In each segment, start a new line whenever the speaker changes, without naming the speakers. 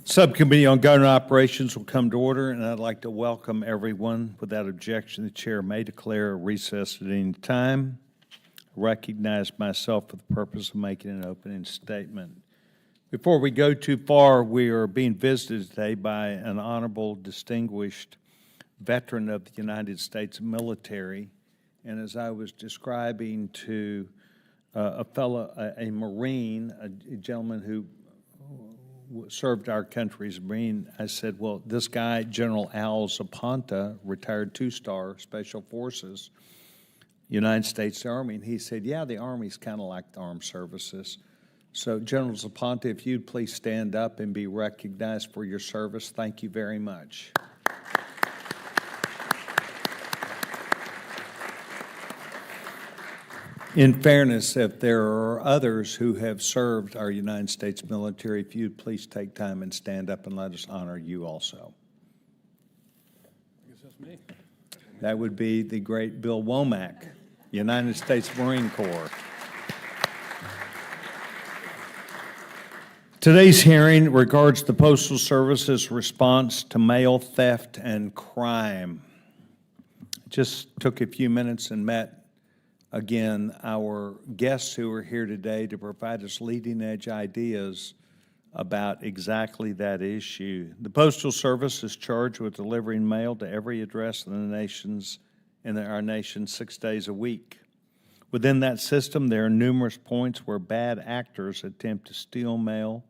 Subcommittee on Government Operations will come to order, and I'd like to welcome everyone. Without objection, the chair may declare a recess at any time. I recognize myself for the purpose of making an opening statement. Before we go too far, we are being visited today by an honorable, distinguished veteran of the United States military. And as I was describing to a Marine, a gentleman who served our country as a Marine, I said, well, this guy, General Al Zapata, retired two-star Special Forces, United States Army, and he said, yeah, the Army's kind of like the armed services. So, General Zapata, if you'd please stand up and be recognized for your service, thank you very much. In fairness, if there are others who have served our United States military, if you'd please take time and stand up and let us honor you also.
I guess that's me.
That would be the great Bill Womack, United States Marine Corps. Today's hearing regards the Postal Service's response to mail theft and crime. Just took a few minutes and met again, our guests who are here today to provide us leading-edge ideas about exactly that issue. The Postal Service is charged with delivering mail to every address in our nation 6 days a week. Within that system, there are numerous points where bad actors attempt to steal mail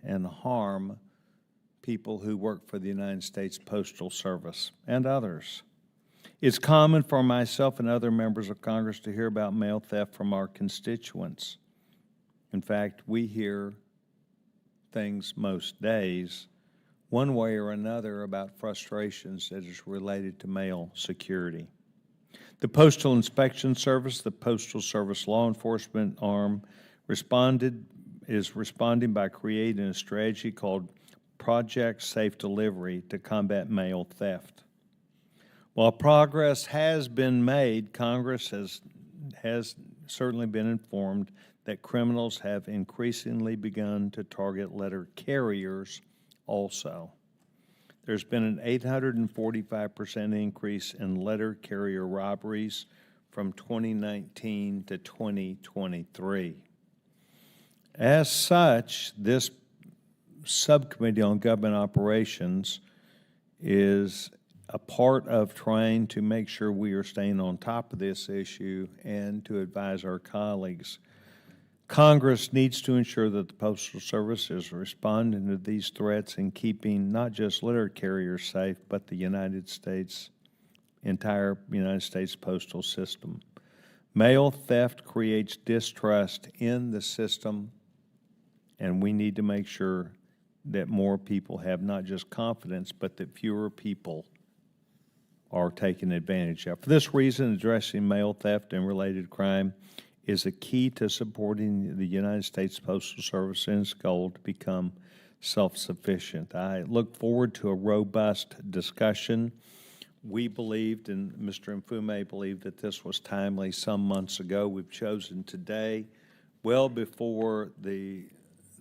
and harm people who work for the United States Postal Service and others. It's common for myself and other members of Congress to hear about mail theft from our constituents. In fact, we hear things most days, one way or another, about frustrations that is related to mail security. The Postal Inspection Service, the Postal Service law enforcement arm, is responding by creating a strategy called Project Safe Delivery to combat mail theft. While progress has been made, Congress has certainly been informed that criminals have increasingly begun to target letter carriers also. There's been an 845% increase in letter carrier robberies from 2019 to 2023. As such, this subcommittee on government operations is a part of trying to make sure we are staying on top of this issue and to advise our colleagues. Congress needs to ensure that the Postal Service is responding to these threats and keeping not just letter carriers safe, but the entire United States postal system. Mail theft creates distrust in the system, and we need to make sure that more people have not just confidence, but that fewer people are taken advantage of. For this reason, addressing mail theft and related crime is a key to supporting the United States Postal Service in its goal to become self-sufficient. I look forward to a robust discussion. We believed, and Mr. Mfume believed, that this was timely some months ago. We've chosen today, well before the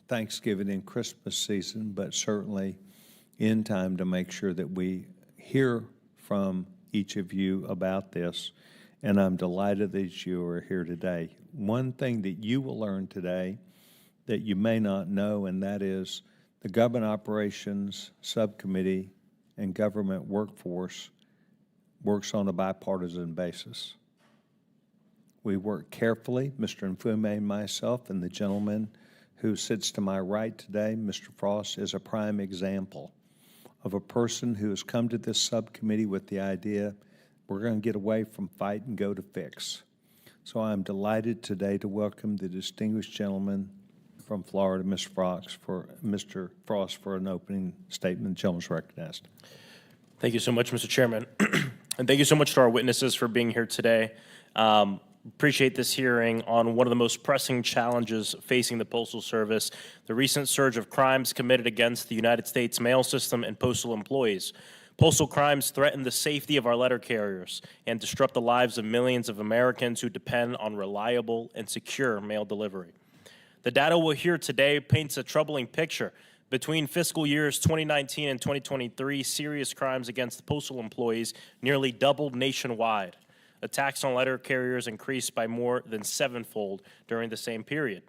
Thanksgiving and Christmas season, but certainly in time to make sure that we hear from each of you about this, and I'm delighted that you are here today. One thing that you will learn today that you may not know, and that is the Government Operations Subcommittee and Government Workforce works on a bipartisan basis. We work carefully, Mr. Mfume and myself, and the gentleman who sits to my right today, Mr. Frost, is a prime example of a person who has come to this subcommittee with the idea we're going to get away from fight and go to fix. So I'm delighted today to welcome the distinguished gentleman from Florida, Mr. Frost, for an opening statement. The gentleman's recognized.
Thank you so much, Mr. Chairman. And thank you so much to our witnesses for being here today. Appreciate this hearing on one of the most pressing challenges facing the Postal Service, the recent surge of crimes committed against the United States mail system and postal employees. Postal crimes threaten the safety of our letter carriers and disrupt the lives of millions of Americans who depend on reliable and secure mail delivery. The data we'll hear today paints a troubling picture. Between fiscal years 2019 and 2023, serious crimes against the postal employees nearly doubled nationwide. Attacks on letter carriers increased by more than sevenfold during the same period.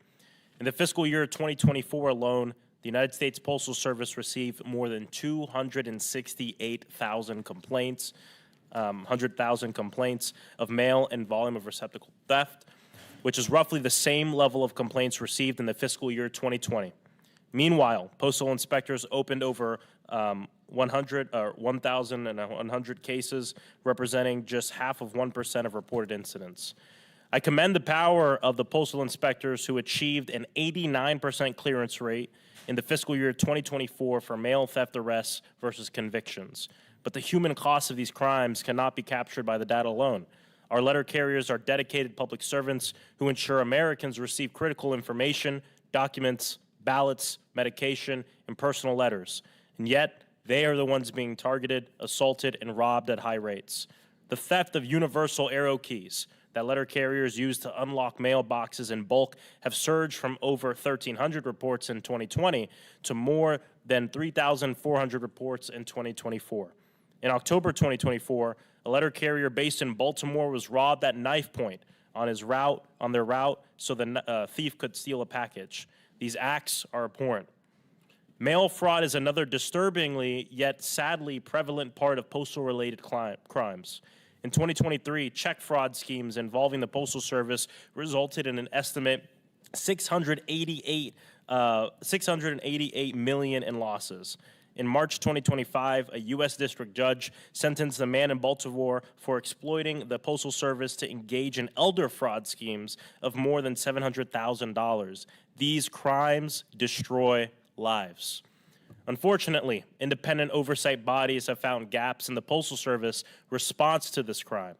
In the fiscal year 2024 alone, the United States Postal Service received more than 268,000 complaints, 100,000 complaints of mail and volume of receptacle theft, which is roughly the same level of complaints received in the fiscal year 2020. Meanwhile, postal inspectors opened over 1,100 cases, representing just half of 1% of reported incidents. I commend the power of the postal inspectors who achieved an 89% clearance rate in the fiscal year 2024 for mail theft arrests versus convictions. But the human cost of these crimes cannot be captured by the data alone. Our letter carriers are dedicated public servants who ensure Americans receive critical information, documents, ballots, medication, and personal letters. And yet, they are the ones being targeted, assaulted, and robbed at high rates. The theft of universal arrow keys that letter carriers use to unlock mailboxes in bulk have surged from over 1,300 reports in 2020 to more than 3,400 reports in 2024. In October 2024, a letter carrier based in Baltimore was robbed at knife point on their route so the thief could steal a package. These acts are abhorrent. Mail fraud is another disturbingly yet sadly prevalent part of postal-related crimes. In 2023, check fraud schemes involving the Postal Service resulted in an estimate 688 million in losses. In March 2025, a U.S. district judge sentenced a man in Baltimore for exploiting the Postal Service to engage in elder fraud schemes of more than $700,000. These crimes destroy lives. Unfortunately, independent oversight bodies have found gaps in the Postal Service response to this crime.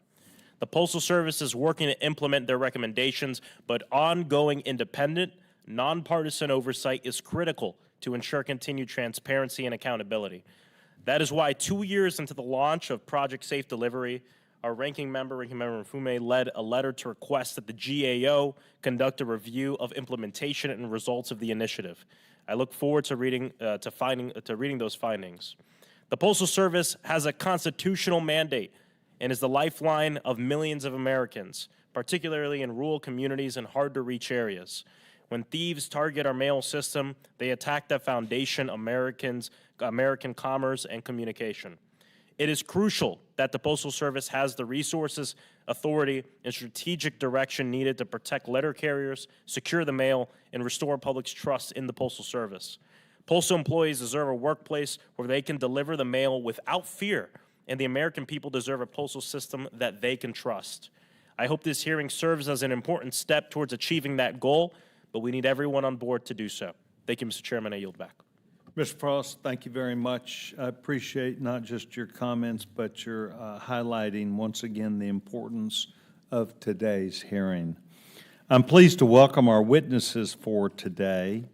The Postal Service is working to implement their recommendations, but ongoing independent, nonpartisan oversight is critical to ensure continued transparency and accountability. That is why 2 years into the launch of Project Safe Delivery, our ranking member Mfume, led a letter to request that the GAO conduct a review of implementation and results of the initiative. I look forward to reading those findings. The Postal Service has a constitutional mandate and is the lifeline of millions of Americans, particularly in rural communities and hard-to-reach areas. When thieves target our mail system, they attack the foundation of American commerce and communication. It is crucial that the Postal Service has the resources, authority, and strategic direction needed to protect letter carriers, secure the mail, and restore public's trust in the Postal Service. Postal employees deserve a workplace where they can deliver the mail without fear, and the American people deserve a postal system that they can trust. I hope this hearing serves as an important step towards achieving that goal, but we need everyone on board to do so. Thank you, Mr. Chairman. I yield back.
Mr. Frost, thank you very much. I appreciate not just your comments, but your highlighting, once again, the importance of today's hearing. I'm pleased to welcome our witnesses for today.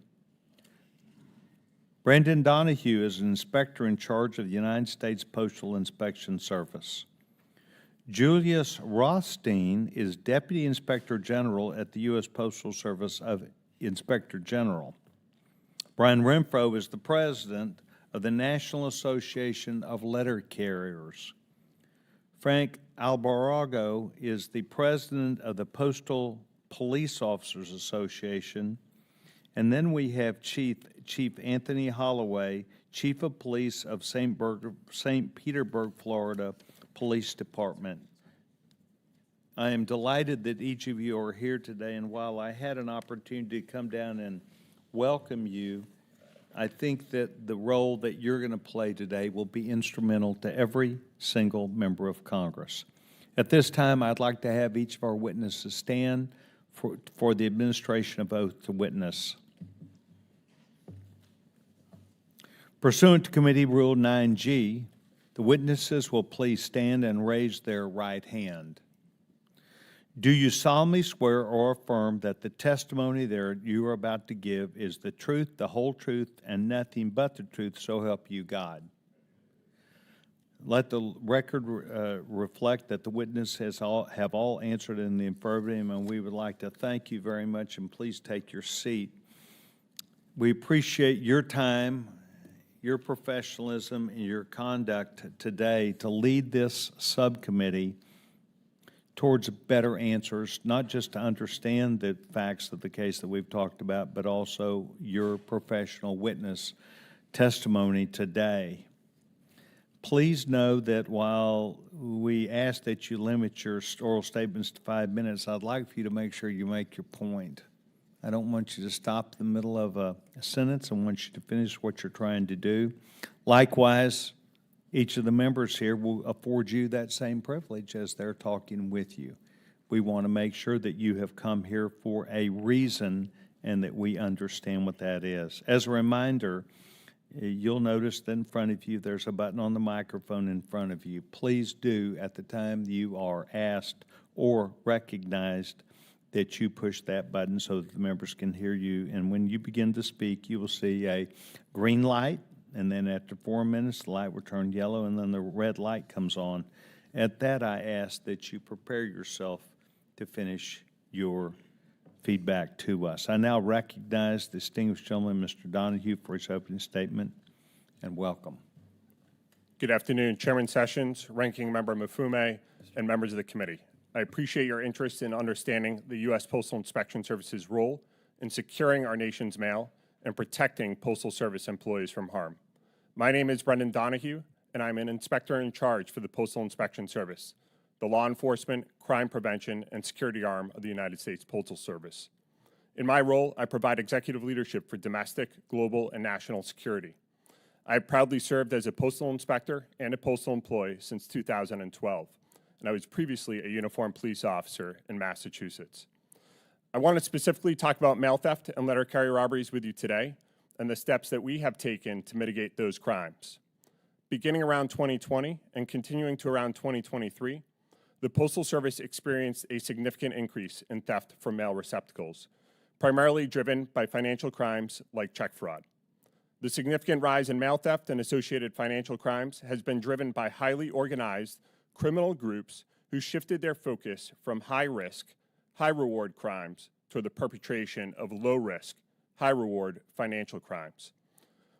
Brandon Donahue is an inspector in charge of the United States Postal Inspection Service. Julius Rothstein is Deputy Inspector General at the U.S. Postal Service of Inspector General. Brian Renfro is the President of the National Association of Letter Carriers. Frank Albarago is the President of the Postal Police Officers Association. And then we have Chief Anthony Holloway, Chief of Police of St. Petersburg, Florida, Police Department. I am delighted that each of you are here today, and while I had an opportunity to come down and welcome you, I think that the role that you're going to play today will be instrumental to every single member of Congress. At this time, I'd like to have each of our witnesses stand for the administration of oath to witness. Pursuant to Committee Rule 9G, the witnesses will please stand and raise their right hand. Do you solemnly swear or affirm that the testimony that you are about to give is the truth, the whole truth, and nothing but the truth, so help you God? Let the record reflect that the witnesses have all answered in the affirmative, and we would like to thank you very much, and please take your seat. We appreciate your time, your professionalism, and your conduct today to lead this subcommittee towards better answers, not just to understand the facts of the case that we've talked about, but also your professional witness testimony today. Please know that while we ask that you limit your oral statements to 5 minutes, I'd like for you to make sure you make your point. I don't want you to stop in the middle of a sentence. I want you to finish what you're trying to do. Likewise, each of the members here will afford you that same privilege as they're talking with you. We want to make sure that you have come here for a reason and that we understand what that is. As a reminder, you'll notice that in front of you there's a button on the microphone in front of you. Please do, at the time you are asked or recognized, that you push that button so that the members can hear you. And when you begin to speak, you will see a green light. And then after 4 minutes, the light will turn yellow, and then the red light comes on. At that, I ask that you prepare yourself to finish your feedback to us. I now recognize the distinguished gentleman, Mr. Donahue, for his opening statement, and welcome.
Good afternoon, Chairman Sessions, Ranking Member Mafume, and members of the committee. I appreciate your interest in understanding the U.S. Postal Inspection Service's role in securing our nation's mail and protecting Postal Service employees from harm. My name is Brendan Donahue, and I'm an inspector in charge for the Postal Inspection Service, the law enforcement, crime prevention, and security arm of the United States Postal Service. In my role, I provide executive leadership for domestic, global, and national security. I have proudly served as a postal inspector and a postal employee since 2012, and I was previously a uniformed police officer in Massachusetts. I want to specifically talk about mail theft and letter carrier robberies with you today and the steps that we have taken to mitigate those crimes. Beginning around 2020 and continuing to around 2023, the Postal Service experienced a significant increase in theft from mail receptacles, primarily driven by financial crimes like check fraud. The significant rise in mail theft and associated financial crimes has been driven by highly organized criminal groups who shifted their focus from high-risk, high-reward crimes toward the perpetration of low-risk, high-reward financial crimes.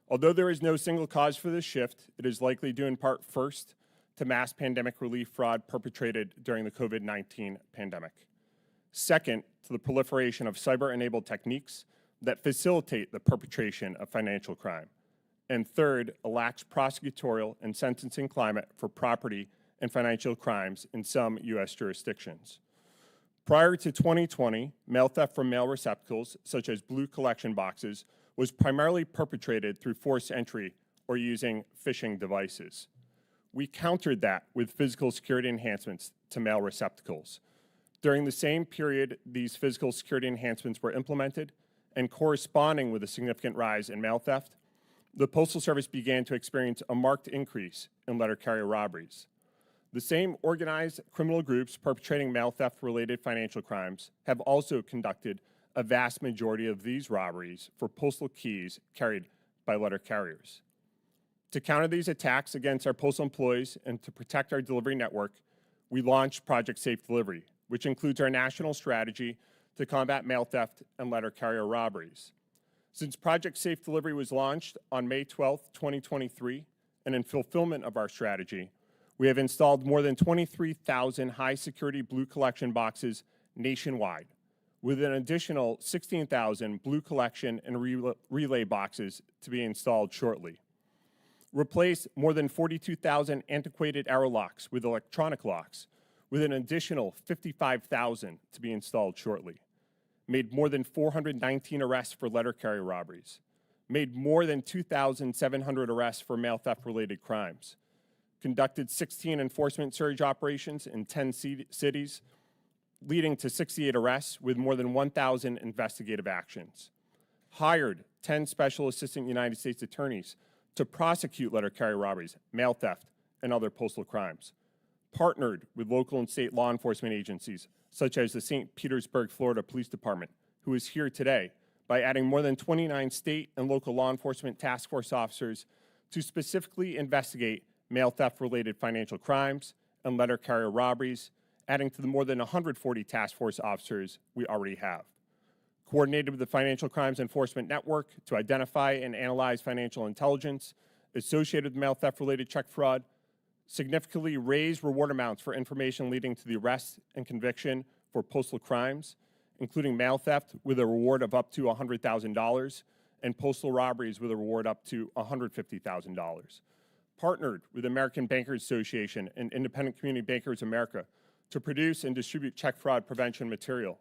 Although there is no single cause for this shift, it is likely due in part first to mass pandemic relief fraud perpetrated during the COVID-19 pandemic. Second, to the proliferation of cyber-enabled techniques that facilitate the perpetration of financial crime. And third, a lax prosecutorial and sentencing climate for property and financial crimes in some U.S. jurisdictions. Prior to 2020, mail theft from mail receptacles, such as blue collection boxes, was primarily perpetrated through forced entry or using phishing devices. We countered that with physical security enhancements to mail receptacles. During the same period these physical security enhancements were implemented, and corresponding with a significant rise in mail theft, the Postal Service began to experience a marked increase in letter carrier robberies. The same organized criminal groups perpetrating mail theft-related financial crimes have also conducted a vast majority of these robberies for postal keys carried by letter carriers. To counter these attacks against our postal employees and to protect our delivery network, we launched Project Safe Delivery, which includes our national strategy to combat mail theft and letter carrier robberies. Since Project Safe Delivery was launched on May 12, 2023, and in fulfillment of our strategy, we have installed more than 23,000 high-security blue collection boxes nationwide, with an additional 16,000 blue collection and relay boxes to be installed shortly. Replace more than 42,000 antiquated arrow locks with electronic locks, with an additional 55,000 to be installed shortly. Made more than 419 arrests for letter carrier robberies. Made more than 2,700 arrests for mail theft-related crimes. Conducted 16 enforcement surge operations in 10 cities, leading to 68 arrests with more than 1,000 investigative actions. Hired 10 special assistant United States attorneys to prosecute letter carrier robberies, mail theft, and other postal crimes. Partnered with local and state law enforcement agencies, such as the St. Petersburg, Florida Police Department, who is here today, by adding more than 29 state and local law enforcement task force officers to specifically investigate mail theft-related financial crimes and letter carrier robberies, adding to the more than 140 task force officers we already have. coordinated with the Financial Crimes Enforcement Network to identify and analyze financial intelligence associated with mail theft-related check fraud, significantly raised reward amounts for information leading to the arrest and conviction for postal crimes, including mail theft with a reward of up to $100,000 and postal robberies with a reward up to $150,000. Partnered with American Bankers Association and Independent Community Bankers America to produce and distribute check fraud prevention material.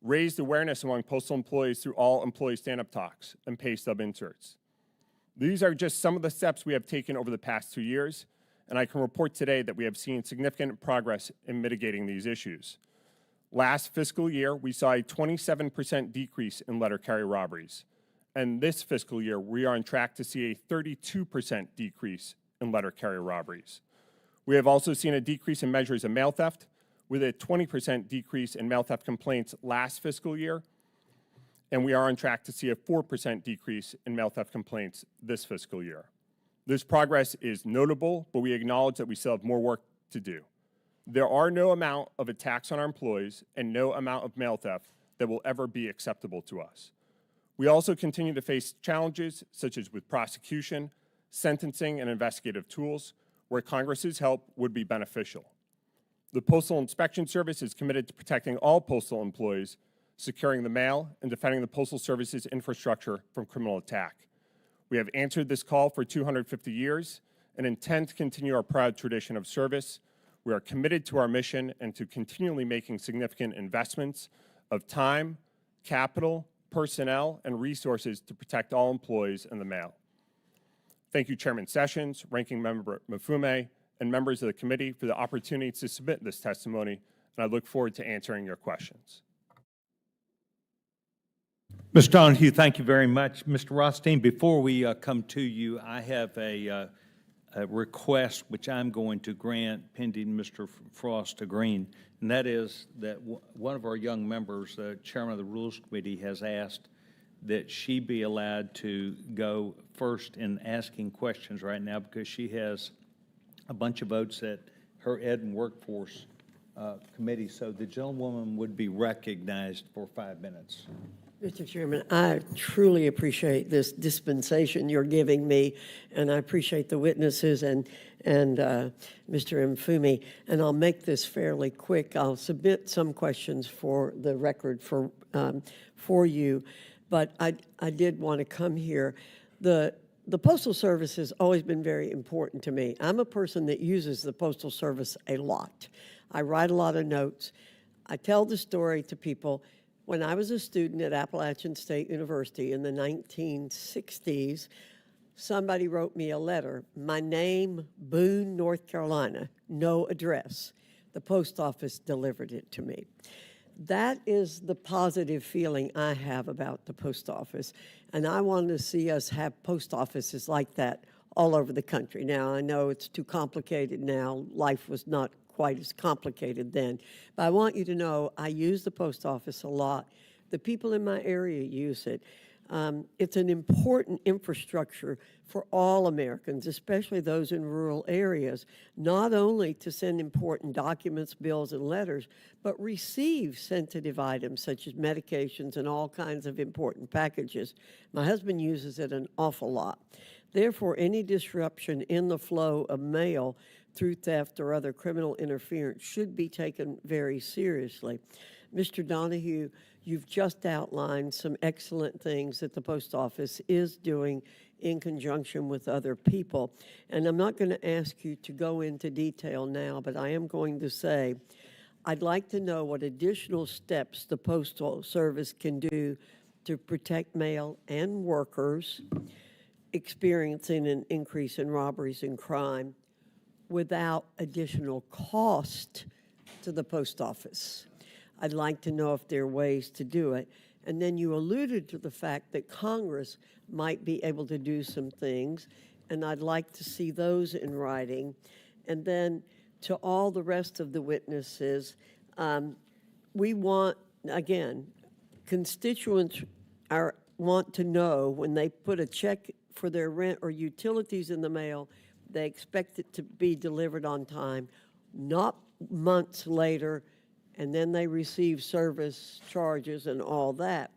Raised awareness among postal employees through all employee stand-up talks and pay stub inserts. These are just some of the steps we have taken over the past 2 years, and I can report today that we have seen significant progress in mitigating these issues. Last fiscal year, we saw a 27% decrease in letter carrier robberies. And this fiscal year, we are on track to see a 32% decrease in letter carrier robberies. We have also seen a decrease in measures of mail theft, with a 20% decrease in mail theft complaints last fiscal year, and we are on track to see a 4% decrease in mail theft complaints this fiscal year. This progress is notable, but we acknowledge that we still have more work to do. There are no amount of attacks on our employees and no amount of mail theft that will ever be acceptable to us. We also continue to face challenges such as with prosecution, sentencing, and investigative tools, where Congress's help would be beneficial. The Postal Inspection Service is committed to protecting all postal employees, securing the mail, and defending the Postal Service's infrastructure from criminal attack. We have answered this call for 250 years and intend to continue our proud tradition of service. We are committed to our mission and to continually making significant investments of time, capital, personnel, and resources to protect all employees in the mail. Thank you, Chairman Sessions, Ranking Member Maffume, and members of the committee for the opportunity to submit this testimony, and I look forward to answering your questions.
Mr. Donahue, thank you very much. Mr. Rothstein, before we come to you, I have a request which I'm going to grant pending Mr. Frost agreeing, and that is that one of our young members, the chairman of the Rules Committee, has asked that she be allowed to go first in asking questions right now because she has a bunch of votes at her Ed and Workforce Committee. So the gentlewoman would be recognized for 5 minutes.
Mr. Chairman, I truly appreciate this dispensation you're giving me, and I appreciate the witnesses and Mr. Mfumi, and I'll make this fairly quick. I'll submit some questions for the record for you, but I did want to come here. The Postal Service has always been very important to me. I'm a person that uses the Postal Service a lot. I write a lot of notes. I tell the story to people. When I was a student at Appalachian State University in the 1960s, somebody wrote me a letter. My name, Boone, North Carolina, no address. The post office delivered it to me. That is the positive feeling I have about the post office, and I want to see us have post offices like that all over the country. Now, I know it's too complicated now. Life was not quite as complicated then. But I want you to know I use the post office a lot. The people in my area use it. It's an important infrastructure for all Americans, especially those in rural areas, not only to send important documents, bills, and letters, but receive sensitive items such as medications and all kinds of important packages. My husband uses it an awful lot. Therefore, any disruption in the flow of mail through theft or other criminal interference should be taken very seriously. Mr. Donahue, you've just outlined some excellent things that the post office is doing in conjunction with other people. And I'm not going to ask you to go into detail now, but I am going to say I'd like to know what additional steps the Postal Service can do to protect mail and workers experiencing an increase in robberies and crime without additional cost to the post office. I'd like to know if there are ways to do it. And then you alluded to the fact that Congress might be able to do some things, and I'd like to see those in writing. And then to all the rest of the witnesses, we want, again, constituents want to know when they put a check for their rent or utilities in the mail, they expect it to be delivered on time, not months later and then they receive service charges and all that.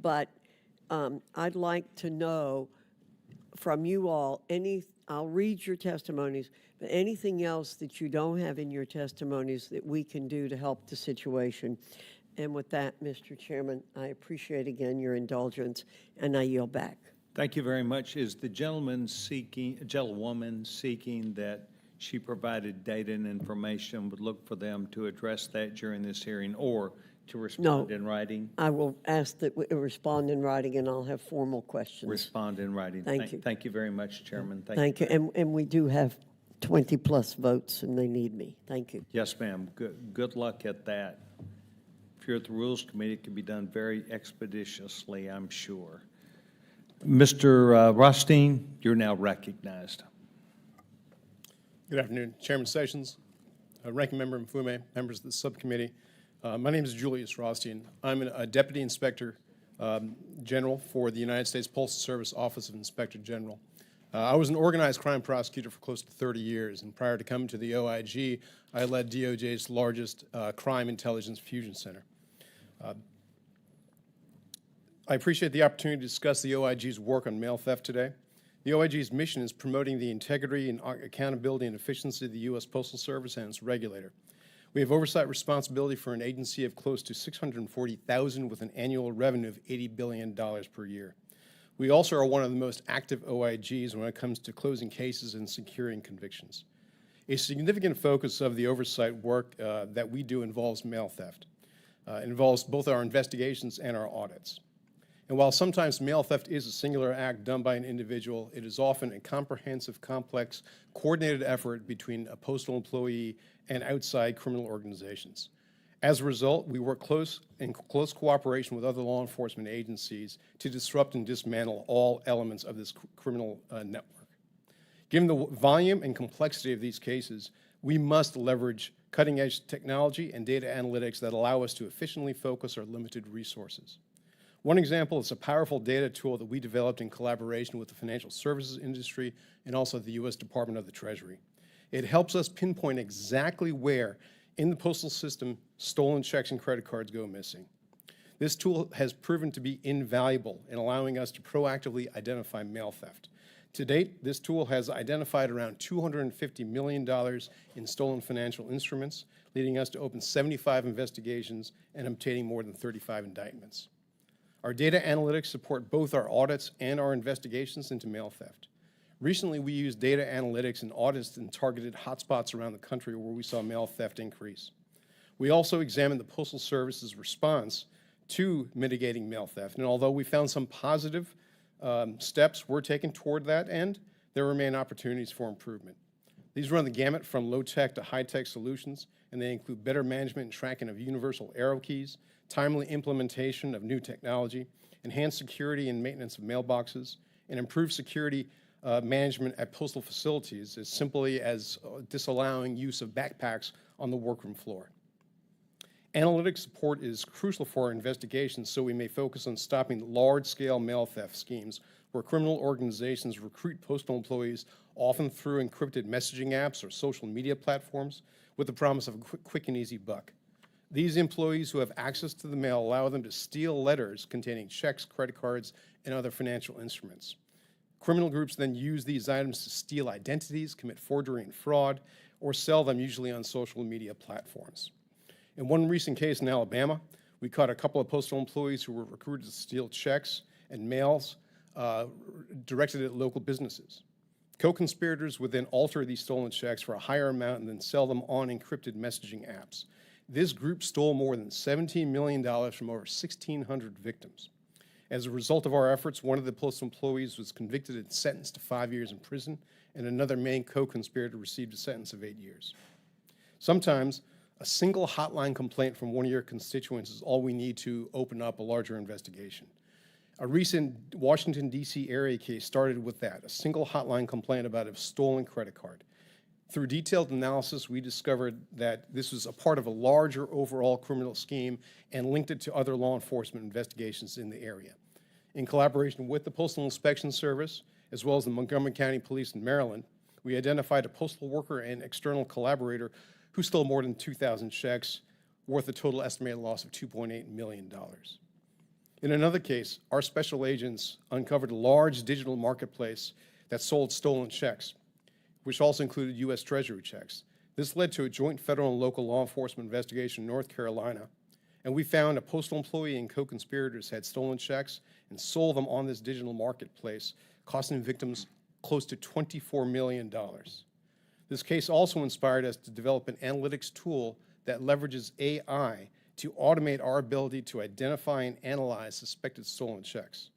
But I'd like to know from you all, I'll read your testimonies, but anything else that you don't have in your testimonies that we can do to help the situation. And with that, Mr. Chairman, I appreciate again your indulgence, and I yield back.
Thank you very much. Is the gentlewoman seeking that she provided data and information, would look for them to address that during this hearing or to respond in writing?
I will ask that we respond in writing, and I'll have formal questions.
Respond in writing.
Thank you.
Thank you very much, Chairman.
Thank you. And we do have 20-plus votes, and they need me. Thank you.
Yes, ma'am. Good luck at that. If you're at the Rules Committee, it can be done very expeditiously, I'm sure. Mr. Rothstein, you're now recognized.
Good afternoon, Chairman Sessions, Ranking Member Mfume, members of the subcommittee. My name is Julius Rothstein. I'm a Deputy Inspector General for the United States Postal Service Office of Inspector General. I was an organized crime prosecutor for close to 30 years, and prior to coming to the OIG, I led DOJ's largest crime intelligence fusion center. I appreciate the opportunity to discuss the OIG's work on mail theft today. The OIG's mission is promoting the integrity and accountability and efficiency of the U.S. Postal Service and its regulator. We have oversight responsibility for an agency of close to 640,000 with an annual revenue of $80 billion per year. We also are one of the most active OIGs when it comes to closing cases and securing convictions. A significant focus of the oversight work that we do involves mail theft. It involves both our investigations and our audits. And while sometimes mail theft is a singular act done by an individual, it is often a comprehensive, complex, coordinated effort between a postal employee and outside criminal organizations. As a result, we work in close cooperation with other law enforcement agencies to disrupt and dismantle all elements of this criminal network. Given the volume and complexity of these cases, we must leverage cutting-edge technology and data analytics that allow us to efficiently focus our limited resources. One example is a powerful data tool that we developed in collaboration with the financial services industry and also the U.S. Department of the Treasury. It helps us pinpoint exactly where in the postal system stolen checks and credit cards go missing. This tool has proven to be invaluable in allowing us to proactively identify mail theft. To date, this tool has identified around $250 million in stolen financial instruments, leading us to open 75 investigations and obtaining more than 35 indictments. Our data analytics support both our audits and our investigations into mail theft. Recently, we used data analytics and audits in targeted hotspots around the country where we saw mail theft increase. We also examined the Postal Service's response to mitigating mail theft, and although we found some positive steps were taken toward that end, there remain opportunities for improvement. These run the gamut from low-tech to high-tech solutions, and they include better management and tracking of universal arrow keys, timely implementation of new technology, enhanced security and maintenance of mailboxes, and improved security management at postal facilities as simply as disallowing use of backpacks on the workroom floor. Analytics support is crucial for our investigations so we may focus on stopping large-scale mail theft schemes where criminal organizations recruit postal employees often through encrypted messaging apps or social media platforms with the promise of a quick and easy buck. These employees who have access to the mail allow them to steal letters containing checks, credit cards, and other financial instruments. Criminal groups then use these items to steal identities, commit forgery and fraud, or sell them usually on social media platforms. In one recent case in Alabama, we caught a couple of postal employees who were recruited to steal checks and mails directed at local businesses. Co-conspirators would then alter these stolen checks for a higher amount and then sell them on encrypted messaging apps. This group stole more than $17 million from over 1,600 victims. As a result of our efforts, one of the postal employees was convicted and sentenced to 5 years in prison, and another main co-conspirator received a sentence of 8 years. Sometimes, a single hotline complaint from one of your constituents is all we need to open up a larger investigation. A recent Washington, D.C. area case started with that, a single hotline complaint about a stolen credit card. Through detailed analysis, we discovered that this was a part of a larger overall criminal scheme and linked it to other law enforcement investigations in the area. In collaboration with the Postal Inspection Service, as well as the Montgomery County Police in Maryland, we identified a postal worker and external collaborator who stole more than 2,000 checks worth a total estimated loss of $2.8 million. In another case, our special agents uncovered a large digital marketplace that sold stolen checks, which also included U.S. Treasury checks. This led to a joint federal and local law enforcement investigation in North Carolina, and we found a postal employee and co-conspirators had stolen checks and sold them on this digital marketplace, costing victims close to $24 million. This case also inspired us to develop an analytics tool that leverages AI to automate our ability to identify and analyze suspected stolen checks.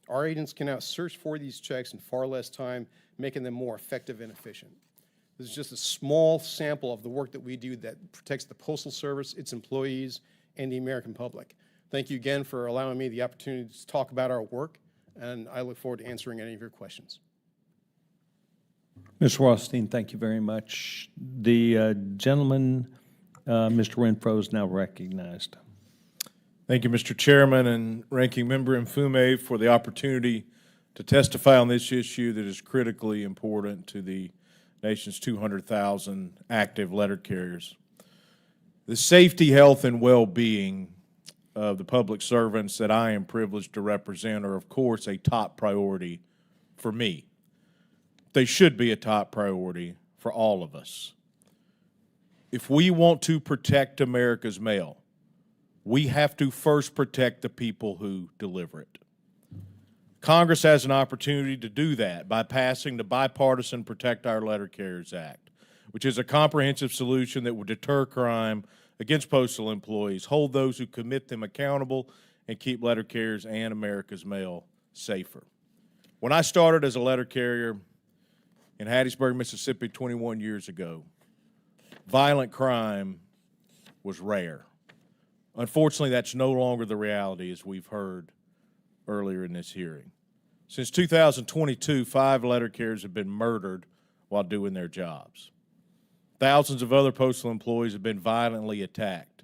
Our agents can now search for these checks in far less time, making them more effective and efficient. This is just a small sample of the work that we do that protects the Postal Service, its employees, and the American public. Thank you again for allowing me the opportunity to talk about our work, and I look forward to answering any of your questions.
Ms. Rothstein, thank you very much. The gentleman, Mr. Renfro, is now recognized.
Thank you, Mr. Chairman and Ranking Member Mfume, for the opportunity to testify on this issue that is critically important to the nation's 200,000 active letter carriers. The safety, health, and well-being of the public servants that I am privileged to represent are, of course, a top priority for me. They should be a top priority for all of us. If we want to protect America's mail, we have to first protect the people who deliver it. Congress has an opportunity to do that by passing the bipartisan Protect Our Letter Carriers Act, which is a comprehensive solution that would deter crime against postal employees, hold those who commit them accountable, and keep letter carriers and America's mail safer. When I started as a letter carrier in Hattiesburg, Mississippi 21 years ago, violent crime was rare. Unfortunately, that's no longer the reality, as we've heard earlier in this hearing. Since 2022, 5 letter carriers have been murdered while doing their jobs. Thousands of other postal employees have been violently attacked.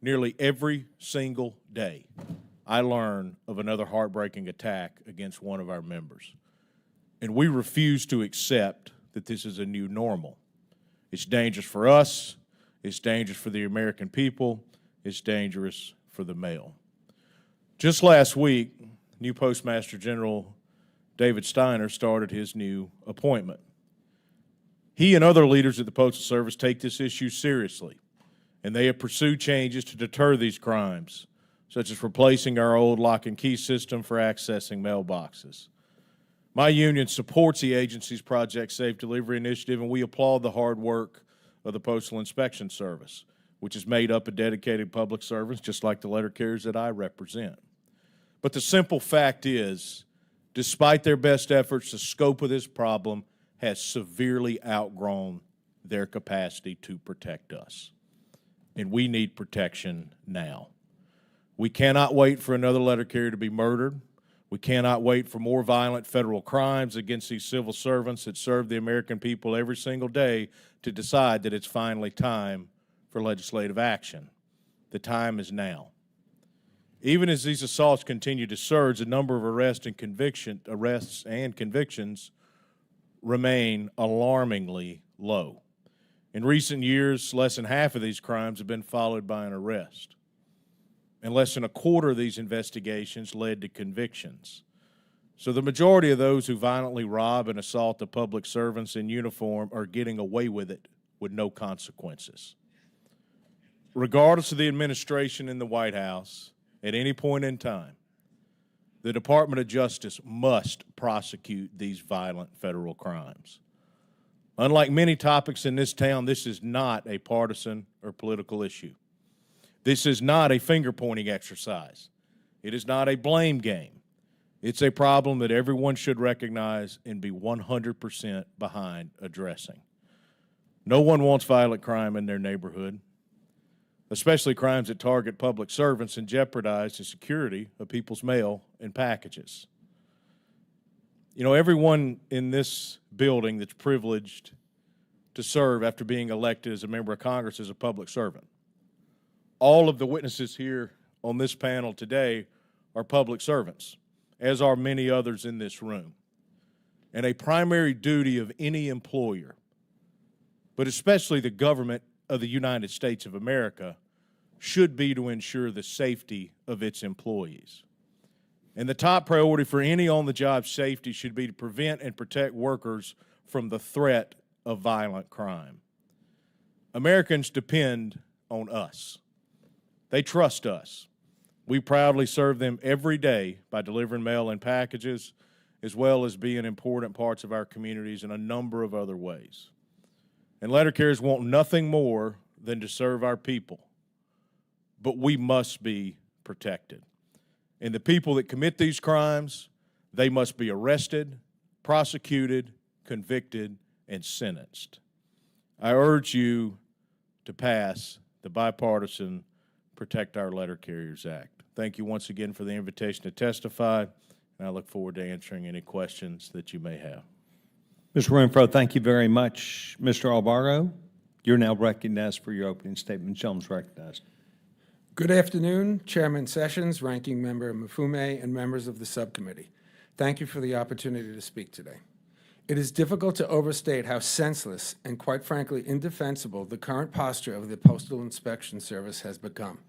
Nearly every single day, I learn of another heartbreaking attack against one of our members. And we refuse to accept that this is a new normal. It's dangerous for us, it's dangerous for the American people, it's dangerous for the mail. Just last week, new Postmaster General David Steiner started his new appointment. He and other leaders at the Postal Service take this issue seriously, and they have pursued changes to deter these crimes, such as replacing our old lock and key system for accessing mailboxes. My union supports the agency's Project Safe Delivery initiative, and we applaud the hard work of the Postal Inspection Service, which is made up of dedicated public servants, just like the letter carriers that I represent. But the simple fact is, despite their best efforts, the scope of this problem has severely outgrown their capacity to protect us. And we need protection now. We cannot wait for another letter carrier to be murdered. We cannot wait for more violent federal crimes against these civil servants that serve the American people every single day to decide that it's finally time for legislative action. The time is now. Even as these assaults continue to surge, the number of arrests and convictions remain alarmingly low. In recent years, less than half of these crimes have been followed by an arrest, and less than a quarter of these investigations led to convictions. So the majority of those who violently rob and assault the public servants in uniform are getting away with it with no consequences. Regardless of the administration in the White House, at any point in time, the Department of Justice must prosecute these violent federal crimes. Unlike many topics in this town, this is not a partisan or political issue. This is not a finger-pointing exercise. It is not a blame game. It's a problem that everyone should recognize and be 100% behind addressing. No one wants violent crime in their neighborhood, especially crimes that target public servants and jeopardize the security of people's mail and packages. You know, everyone in this building that's privileged to serve after being elected as a member of Congress is a public servant. All of the witnesses here on this panel today are public servants, as are many others in this room. And a primary duty of any employer, but especially the government of the United States of America, should be to ensure the safety of its employees. And the top priority for any on-the-job safety should be to prevent and protect workers from the threat of violent crime. Americans depend on us. They trust us. We proudly serve them every day by delivering mail and packages, as well as being important parts of our communities in a number of other ways. And letter carriers want nothing more than to serve our people. But we must be protected. And the people that commit these crimes, they must be arrested, prosecuted, convicted, and sentenced. I urge you to pass the bipartisan Protect Our Letter Carriers Act. Thank you once again for the invitation to testify, and I look forward to answering any questions that you may have.
Mr. Renfro, thank you very much. Mr. Alvaro, you're now recognized for your opening statement. Gentleman's recognized.
Good afternoon, Chairman Sessions, Ranking Member Muffume, and members of the subcommittee. Thank you for the opportunity to speak today. It is difficult to overstate how senseless and, quite frankly, indefensible the current posture of the Postal Inspection Service has become.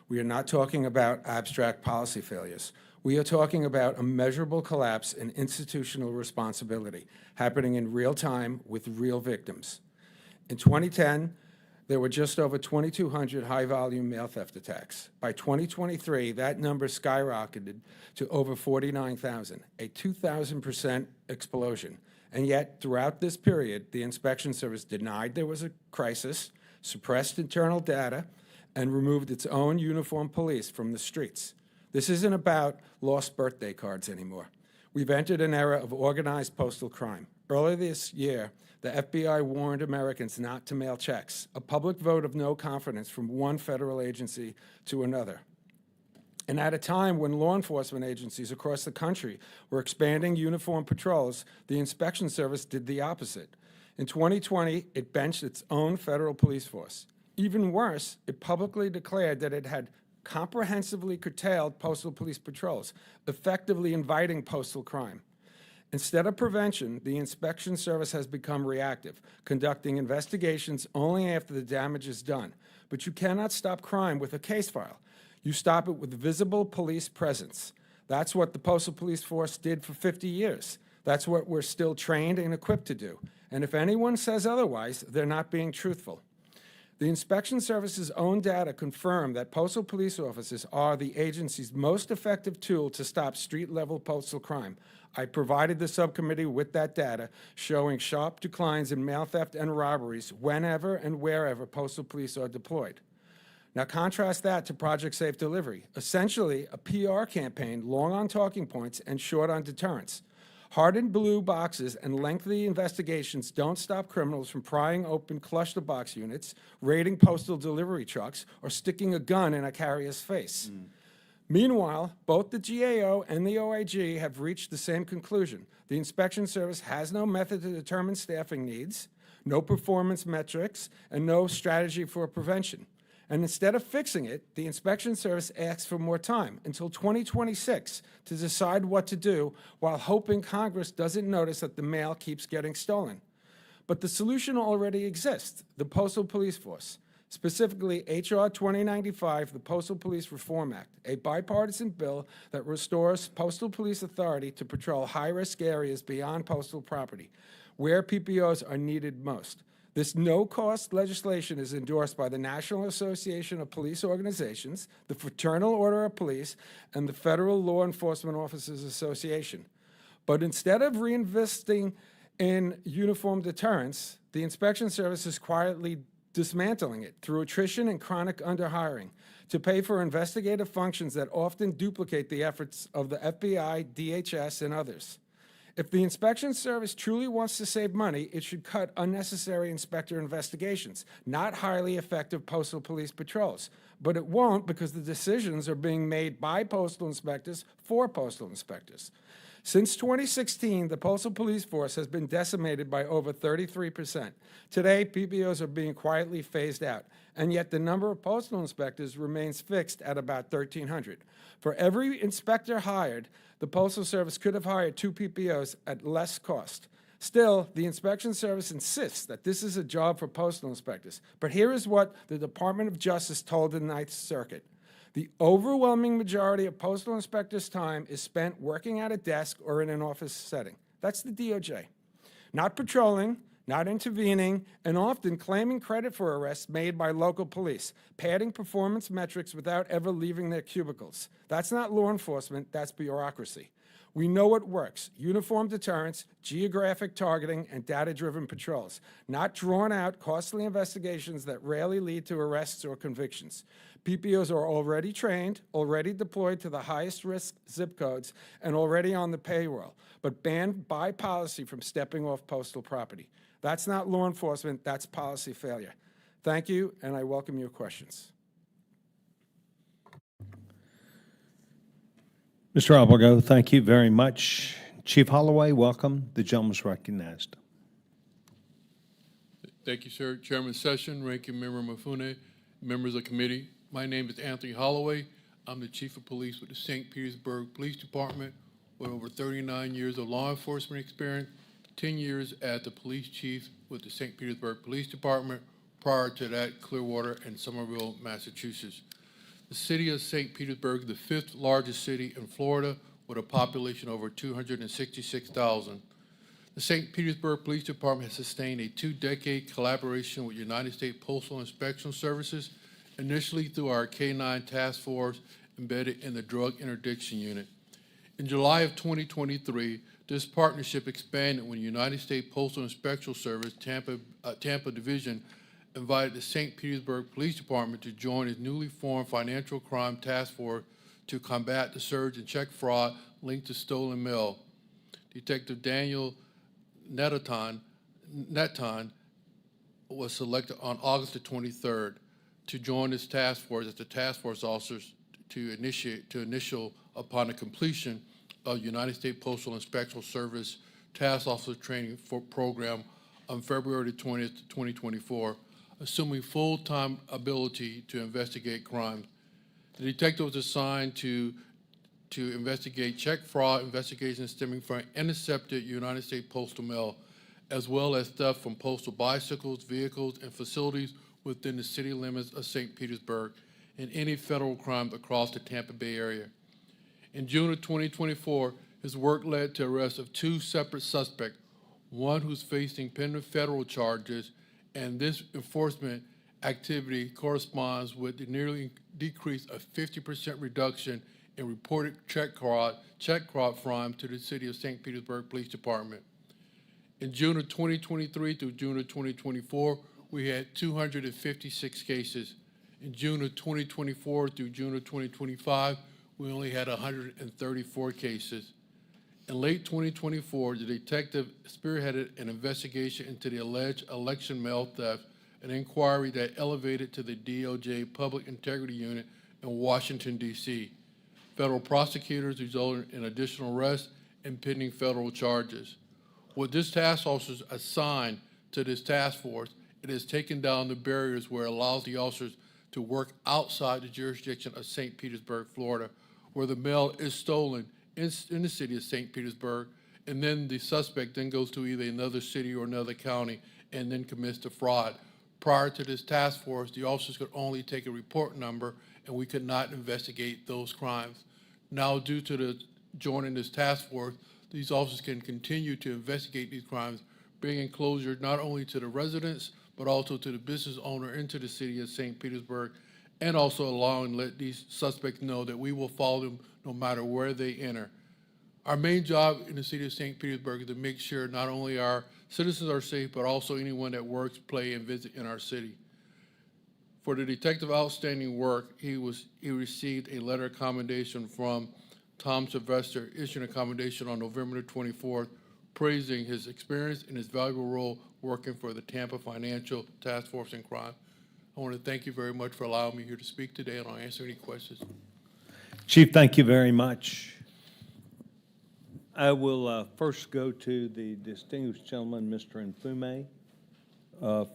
We are not talking about abstract policy failures. We are talking about a measurable collapse in institutional responsibility happening in real time with real victims. In 2010, there were just over 2,200 high-volume mail theft attacks. By 2023, that number skyrocketed to over 49,000, a 2,000% explosion. And yet, throughout this period, the Inspection Service denied there was a crisis, suppressed internal data, and removed its own uniformed police from the streets. This isn't about lost birthday cards anymore. We've entered an era of organized postal crime. Earlier this year, the FBI warned Americans not to mail checks, a public vote of no confidence from one federal agency to another. And at a time when law enforcement agencies across the country were expanding uniform patrols, the Inspection Service did the opposite. In 2020, it benched its own federal police force. Even worse, it publicly declared that it had comprehensively curtailed postal police patrols, effectively inviting postal crime. Instead of prevention, the Inspection Service has become reactive, conducting investigations only after the damage is done. But you cannot stop crime with a case file. You stop it with visible police presence. That's what the Postal Police Force did for 50 years. That's what we're still trained and equipped to do. And if anyone says otherwise, they're not being truthful. The Inspection Service's own data confirm that postal police officers are the agency's most effective tool to stop street-level postal crime. I provided the subcommittee with that data, showing sharp declines in mail theft and robberies whenever and wherever postal police are deployed. Now contrast that to Project Safe Delivery, essentially a PR campaign long on talking points and short on deterrence. Hardened blue boxes and lengthy investigations don't stop criminals from prying open cluster-box units, raiding postal delivery trucks, or sticking a gun in a carrier's face. Meanwhile, both the GAO and the OIG have reached the same conclusion. The Inspection Service has no method to determine staffing needs, no performance metrics, and no strategy for prevention. And instead of fixing it, the Inspection Service asks for more time, until 2026, to decide what to do, while hoping Congress doesn't notice that the mail keeps getting stolen. But the solution already exists, the Postal Police Force. Specifically, H.R. 2095, the Postal Police Reform Act, a bipartisan bill that restores postal police authority to patrol high-risk areas beyond postal property, where PPOs are needed most. This no-cost legislation is endorsed by the National Association of Police Organizations, the Fraternal Order of Police, and the Federal Law Enforcement Officers Association. But instead of reinvesting in uniform deterrence, the Inspection Service is quietly dismantling it through attrition and chronic underhiring to pay for investigative functions that often duplicate the efforts of the FBI, DHS, and others. If the Inspection Service truly wants to save money, it should cut unnecessary inspector investigations, not highly effective postal police patrols. But it won't, because the decisions are being made by postal inspectors for postal inspectors. Since 2016, the Postal Police Force has been decimated by over 33%. Today, PPOs are being quietly phased out, and yet the number of postal inspectors remains fixed at about 1,300. For every inspector hired, the Postal Service could have hired 2 PPOs at less cost. Still, the inspection service insists that this is a job for postal inspectors. But here is what the Department of Justice told the Ninth Circuit. The overwhelming majority of postal inspectors' time is spent working at a desk or in an office setting. That's the DOJ. Not patrolling, not intervening, and often claiming credit for arrests made by local police, padding performance metrics without ever leaving their cubicles. That's not law enforcement, that's bureaucracy. We know what works: uniform deterrence, geographic targeting, and data-driven patrols, not drawn-out, costly investigations that rarely lead to arrests or convictions. PPOs are already trained, already deployed to the highest risk zip codes, and already on the payroll, but banned by policy from stepping off postal property. That's not law enforcement, that's policy failure. Thank you, and I welcome your questions.
Mr. Albergo, thank you very much. Chief Holloway, welcome. The gentleman's recognized.
Thank you, sir. Chairman Session, Ranking Member Mafune, members of the committee. My name is Anthony Holloway. I'm the Chief of Police with the St. Petersburg Police Department with over 39 years of law enforcement experience, 10 years as the police chief with the St. Petersburg Police Department. Prior to that, Clearwater and Somerville, Massachusetts. The city of St. Petersburg is the fifth largest city in Florida with a population over 266,000. The St. Petersburg Police Department has sustained a 2-decade collaboration with United States Postal Inspection Services, initially through our K-9 task force embedded in the Drug Interdiction Unit. In July of 2023, this partnership expanded when United States Postal Inspection Service Tampa Division invited the St. Petersburg Police Department to join its newly formed Financial Crime Task Force to combat the surge in check fraud linked to stolen mail. Detective Daniel Neton was selected on August the 23rd to join this task force as the task force officers to initial upon the completion of United States Postal Inspection Service Task Officer Training Program on February 20th, 2024. Assuming full-time ability to investigate crimes. The detective was assigned to investigate check fraud investigations stemming from intercepted United States postal mail, as well as theft from postal bicycles, vehicles, and facilities within the city limits of St. Petersburg, and any federal crimes across the Tampa Bay area. In June of 2024, his work led to arrest of 2 separate suspects, one who's facing pending federal charges, and this enforcement activity corresponds with the nearly decrease of 50% reduction in reported check fraud crime to the city of St. Petersburg Police Department. In June of 2023 through June of 2024, we had 256 cases. In June of 2024 through June of 2025, we only had 134 cases. In late 2024, the detective spearheaded an investigation into the alleged election mail theft, an inquiry that elevated to the DOJ Public Integrity Unit in Washington, D.C. Federal prosecutors resulted in additional arrests and pending federal charges. With this task officers assigned to this task force, it has taken down the barriers where it allows the officers to work outside the jurisdiction of St. Petersburg, Florida, where the mail is stolen in the city of St. Petersburg, and then the suspect then goes to either another city or another county and then commits the fraud. Prior to this task force, the officers could only take a report number and we could not investigate those crimes. Now, due to the joining this task force, these officers can continue to investigate these crimes, bringing closure not only to the residents, but also to the business owner into the city of St. Petersburg, and also allowing let these suspects know that we will follow them no matter where they enter. Our main job in the city of St. Petersburg is to make sure not only our citizens are safe, but also anyone that works, play, and visit in our city. For the detective outstanding work, he received a letter of commendation from Tom Sylvester, issuing a commendation on November the 24th, praising his experience and his valuable role working for the Tampa Financial Task Force in Crime. I want to thank you very much for allowing me here to speak today, and I'll answer any questions.
Chief, thank you very much. I will first go to the distinguished gentleman, Mr. Mfume,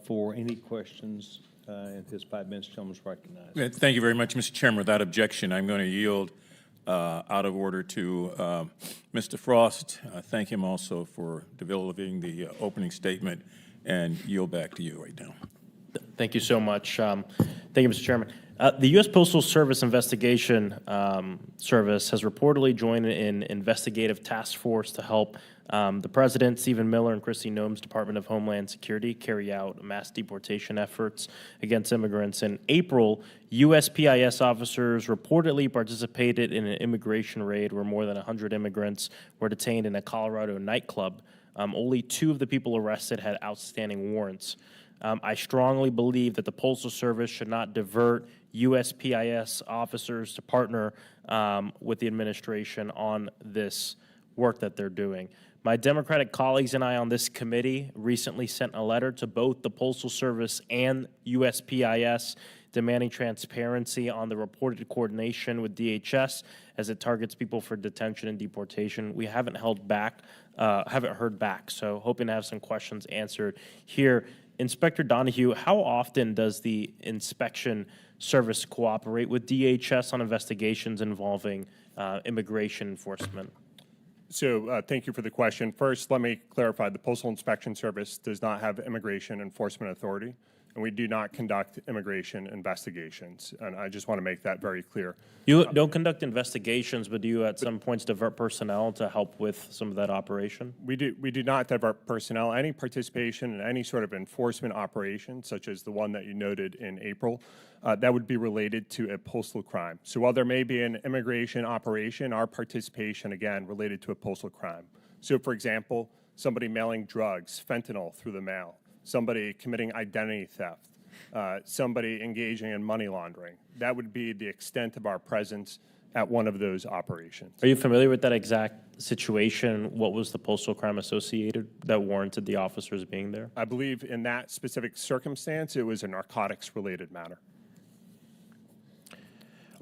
for any questions. In his 5 minutes, gentleman's recognized.
Thank you very much, Mr. Chairman. Without objection, I'm going to yield out of order to Mr. Frost. Thank him also for developing the opening statement, and yield back to you right now.
Thank you so much. Thank you, Mr. Chairman. The U.S. Postal Service Investigation Service has reportedly joined an investigative task force to help the President, Stephen Miller, and Kristi Noem's Department of Homeland Security carry out mass deportation efforts against immigrants. In April, USPIS officers reportedly participated in an immigration raid where more than 100 immigrants were detained in a Colorado nightclub. Only 2 of the people arrested had outstanding warrants. I strongly believe that the Postal Service should not divert USPIS officers to partner with the administration on this work that they're doing. My Democratic colleagues and I on this committee recently sent a letter to both the Postal Service and USPIS demanding transparency on the reported coordination with DHS as it targets people for detention and deportation. We haven't heard back, so hoping to have some questions answered here. Inspector Donahue, how often does the inspection service cooperate with DHS on investigations involving immigration enforcement?
So thank you for the question. First, let me clarify, the Postal Inspection Service does not have immigration enforcement authority, and we do not conduct immigration investigations. And I just want to make that very clear.
You don't conduct investigations, but do you at some points divert personnel to help with some of that operation?
We do not divert personnel. Any participation in any sort of enforcement operation, such as the one that you noted in April, that would be related to a postal crime. So while there may be an immigration operation, our participation, again, related to a postal crime. So for example, somebody mailing drugs, fentanyl through the mail, somebody committing identity theft, somebody engaging in money laundering. That would be the extent of our presence at one of those operations.
Are you familiar with that exact situation? What was the postal crime associated that warranted the officers being there?
I believe in that specific circumstance, it was a narcotics-related matter.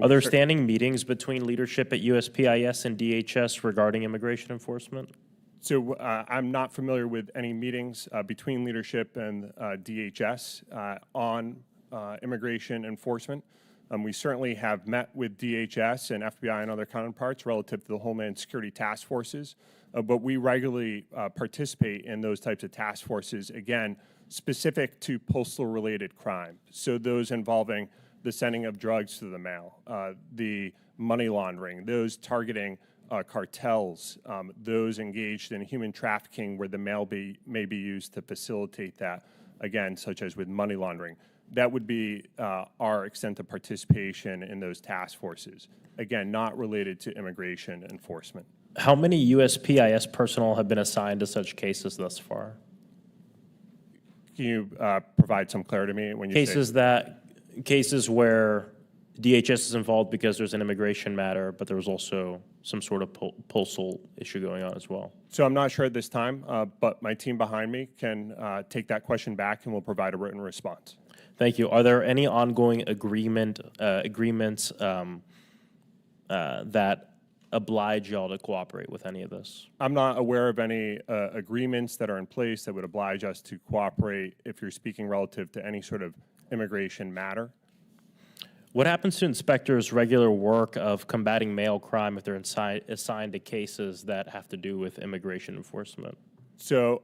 Are there standing meetings between leadership at USPIS and DHS regarding immigration enforcement?
So I'm not familiar with any meetings between leadership and DHS on immigration enforcement. We certainly have met with DHS and FBI and other counterparts relative to the Homeland Security task forces, but we regularly participate in those types of task forces, again, specific to postal-related crime. So those involving the sending of drugs through the mail, the money laundering, those targeting cartels, those engaged in human trafficking where the mail may be used to facilitate that, again, such as with money laundering. That would be our extent of participation in those task forces. Again, not related to immigration enforcement.
How many USPIS personnel have been assigned to such cases thus far?
Can you provide some clarity to me when you say
cases where DHS is involved because there's an immigration matter, but there was also some sort of postal issue going on as well?
So I'm not sure at this time, but my team behind me can take that question back and we'll provide a written response.
Thank you. Are there any ongoing agreements that oblige y'all to cooperate with any of this?
I'm not aware of any agreements that are in place that would oblige us to cooperate if you're speaking relative to any sort of immigration matter.
What happens to inspectors' regular work of combating mail crime if they're assigned to cases that have to do with immigration enforcement?
So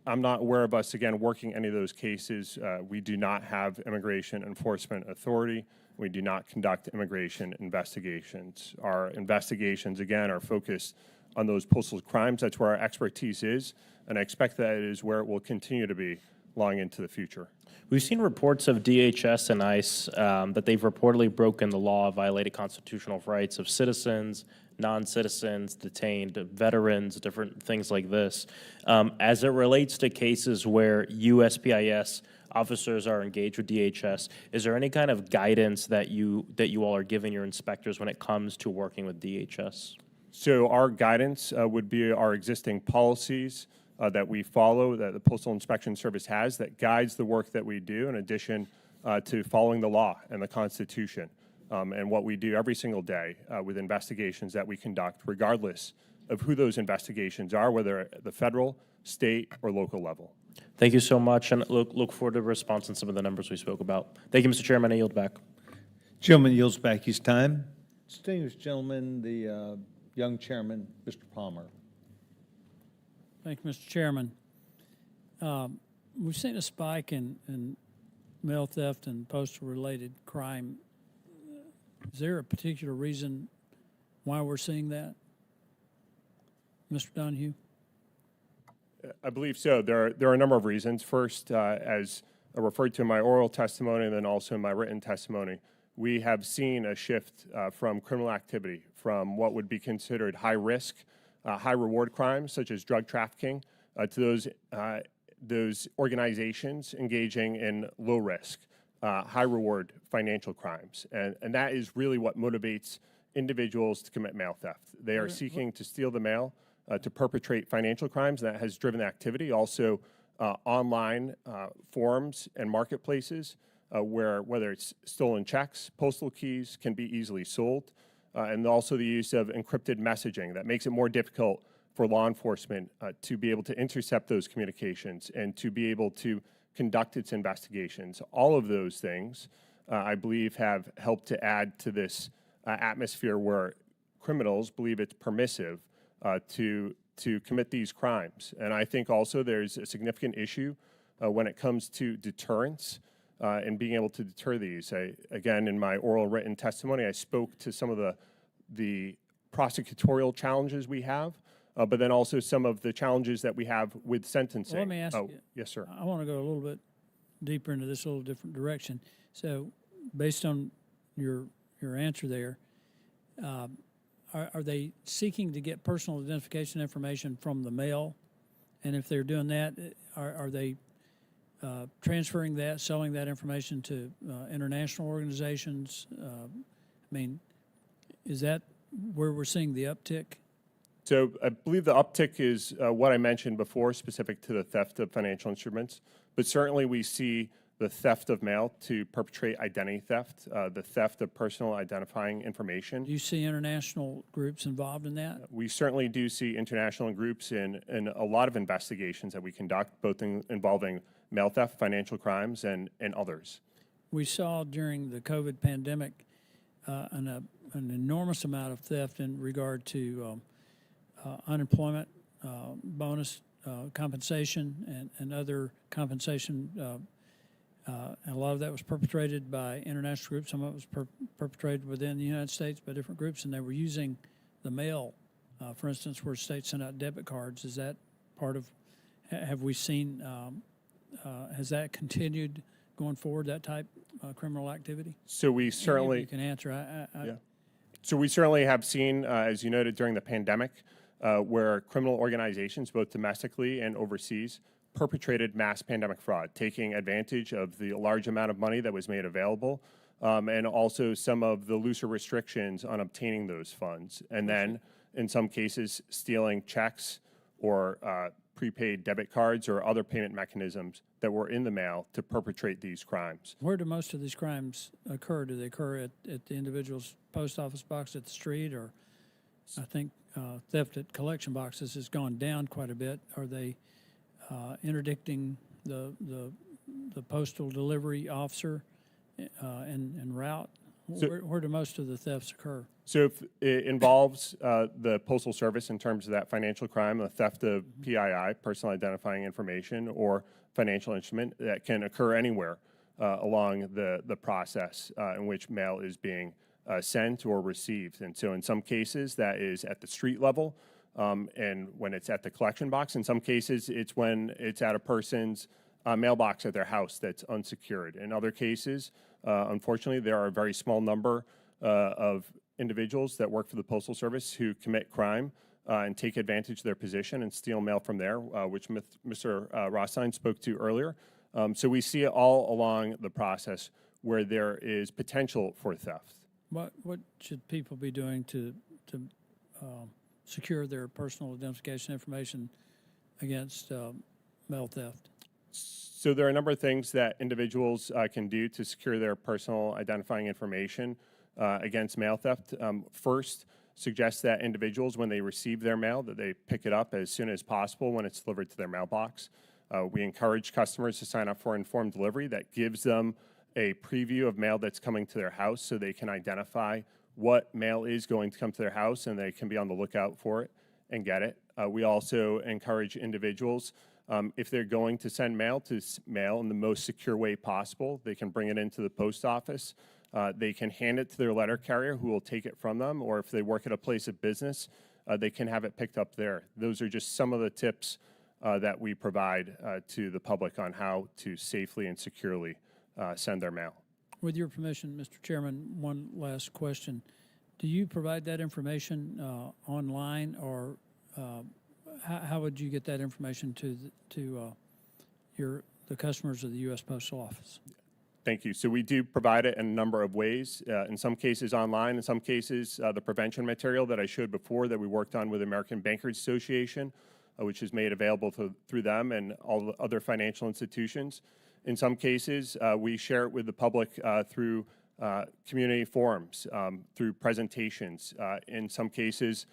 I'm not aware of us, again, working any of those cases. We do not have immigration enforcement authority. We do not conduct immigration investigations. Our investigations, again, are focused on those postal crimes. That's where our expertise is, and I expect that is where it will continue to be long into the future.
We've seen reports of DHS and ICE that they've reportedly broken the law, violated constitutional rights of citizens, non-citizens, detained veterans, different things like this. As it relates to cases where USPIS officers are engaged with DHS, is there any kind of guidance that you all are giving your inspectors when it comes to working with DHS?
So our guidance would be our existing policies that we follow, that the Postal Inspection Service has, that guides the work that we do, in addition to following the law and the Constitution, and what we do every single day with investigations that we conduct, regardless of who those investigations are, whether at the federal, state, or local level.
Thank you so much, and look forward to a response on some of the numbers we spoke about. Thank you, Mr. Chairman. I yield back.
Gentleman yields back his time. Distinguished gentleman, the young chairman, Mr. Palmer.
Thank you, Mr. Chairman. We've seen a spike in mail theft and postal-related crime. Is there a particular reason why we're seeing that? Mr. Donahue?
I believe so. There are a number of reasons. First, as I referred to in my oral testimony and then also in my written testimony, we have seen a shift from criminal activity, from what would be considered high-risk, high-reward crimes, such as drug trafficking, to those organizations engaging in low-risk, high-reward financial crimes. And that is really what motivates individuals to commit mail theft. They are seeking to steal the mail, to perpetrate financial crimes. That has driven the activity. Also, online forums and marketplaces where whether it's stolen checks, postal keys can be easily sold, and also the use of encrypted messaging that makes it more difficult for law enforcement to be able to intercept those communications and to be able to conduct its investigations. All of those things, I believe, have helped to add to this atmosphere where criminals believe it's permissive to commit these crimes. And I think also there's a significant issue when it comes to deterrence and being able to deter these. Again, in my oral written testimony, I spoke to some of the prosecutorial challenges we have, but then also some of the challenges that we have with sentencing.
Well, let me ask you.
Yes, sir.
I want to go a little bit deeper into this, a little different direction. So, based on your answer there, are they seeking to get personal identification information from the mail? And if they're doing that, are they transferring that, selling that information to international organizations? I mean, is that where we're seeing the uptick?
So I believe the uptick is what I mentioned before, specific to the theft of financial instruments. But certainly we see the theft of mail to perpetrate identity theft, the theft of personal identifying information.
Do you see international groups involved in that?
We certainly do see international groups in a lot of investigations that we conduct, both involving mail theft, financial crimes, and others.
We saw during the COVID pandemic an enormous amount of theft in regard to unemployment, bonus compensation, and other compensation. And a lot of that was perpetrated by international groups. Some of it was perpetrated within the United States by different groups, and they were using the mail. For instance, where states sent out debit cards. Is that part of? Have we seen? Has that continued going forward? That type criminal activity?
So we certainly
You can answer.
Yeah. So we certainly have seen, as you noted, during the pandemic, where criminal organizations, both domestically and overseas, perpetrated mass pandemic fraud, taking advantage of the large amount of money that was made available, and also some of the looser restrictions on obtaining those funds. And then, in some cases, stealing checks or prepaid debit cards or other payment mechanisms that were in the mail to perpetrate these crimes.
Where do most of these crimes occur? Do they occur at the individual's post office box at the street, or I think theft at collection boxes has gone down quite a bit. Are they interdicting the postal delivery officer en route? Where do most of the thefts occur?
So if it involves the Postal Service in terms of that financial crime, the theft of PII, personal identifying information, or financial instrument, that can occur anywhere along the process in which mail is being sent or received. And so in some cases, that is at the street level, and when it's at the collection box. In some cases, it's when it's at a person's mailbox at their house that's unsecured. In other cases, unfortunately, there are a very small number of individuals that work for the Postal Service who commit crime and take advantage of their position and steal mail from there, which Mr. Rothstein spoke to earlier. So we see it all along the process where there is potential for theft.
What should people be doing to secure their personal identification information against mail theft?
So there are a number of things that individuals can do to secure their personal identifying information against mail theft. First, suggest that individuals, when they receive their mail, that they pick it up as soon as possible when it's delivered to their mailbox. We encourage customers to sign up for informed delivery that gives them a preview of mail that's coming to their house so they can identify what mail is going to come to their house, and they can be on the lookout for it and get it. We also encourage individuals, if they're going to send mail, to mail in the most secure way possible. They can bring it into the post office. They can hand it to their letter carrier, who will take it from them, or if they work at a place of business, they can have it picked up there. Those are just some of the tips that we provide to the public on how to safely and securely send their mail.
With your permission, Mr. Chairman, one last question. Do you provide that information online, or how would you get that information to the customers of the U.S. Postal Office?
Thank you. So we do provide it in a number of ways. In some cases online, in some cases the prevention material that I showed before that we worked on with the American Bankers Association, which is made available through them and all the other financial institutions. In some cases, we share it with the public through community forums, through presentations. In some cases,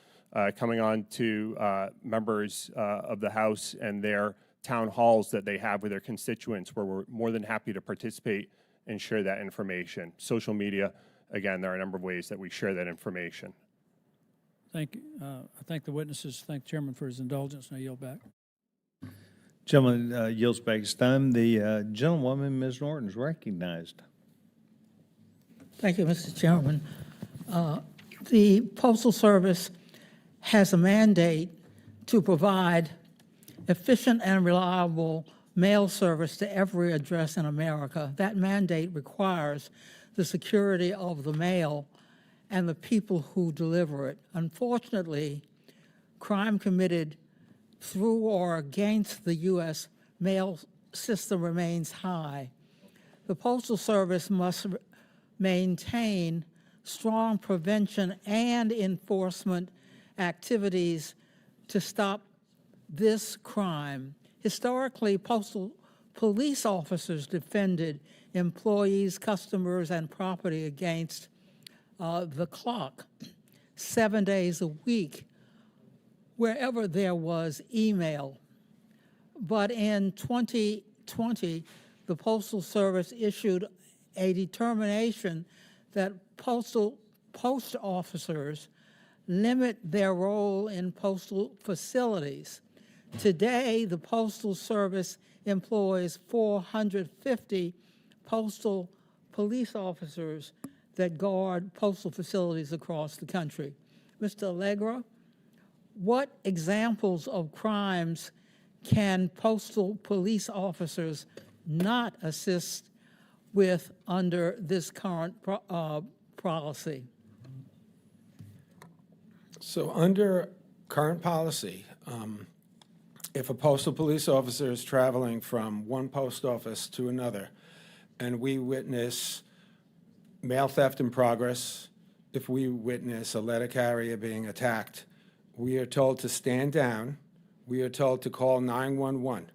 coming on to members of the House and their town halls that they have with their constituents, where we're more than happy to participate and share that information. Social media, again, there are a number of ways that we share that information.
Thank you. I thank the witnesses. Thank the chairman for his indulgence, and I yield back.
Gentleman yields back his time. The gentlewoman, Ms. Norton, is recognized.
Thank you, Mr. Chairman. The Postal Service has a mandate to provide efficient and reliable mail service to every address in America. That mandate requires the security of the mail and the people who deliver it. Unfortunately, crime committed through or against the U.S. mail system remains high. The Postal Service must maintain strong prevention and enforcement activities to stop this crime. Historically, postal police officers defended employees, customers, and property against the clock 7 days a week, wherever there was email. But in 2020, the Postal Service issued a determination that post officers limit their role in postal facilities. Today, the Postal Service employs 450 postal police officers that guard postal facilities across the country. Mr. Allegra, what examples of crimes can postal police officers not assist with under this current policy?
So under current policy, if a postal police officer is traveling from one post office to another, and we witness mail theft in progress, if we witness a letter carrier being attacked, we are told to stand down. We are told to call 911.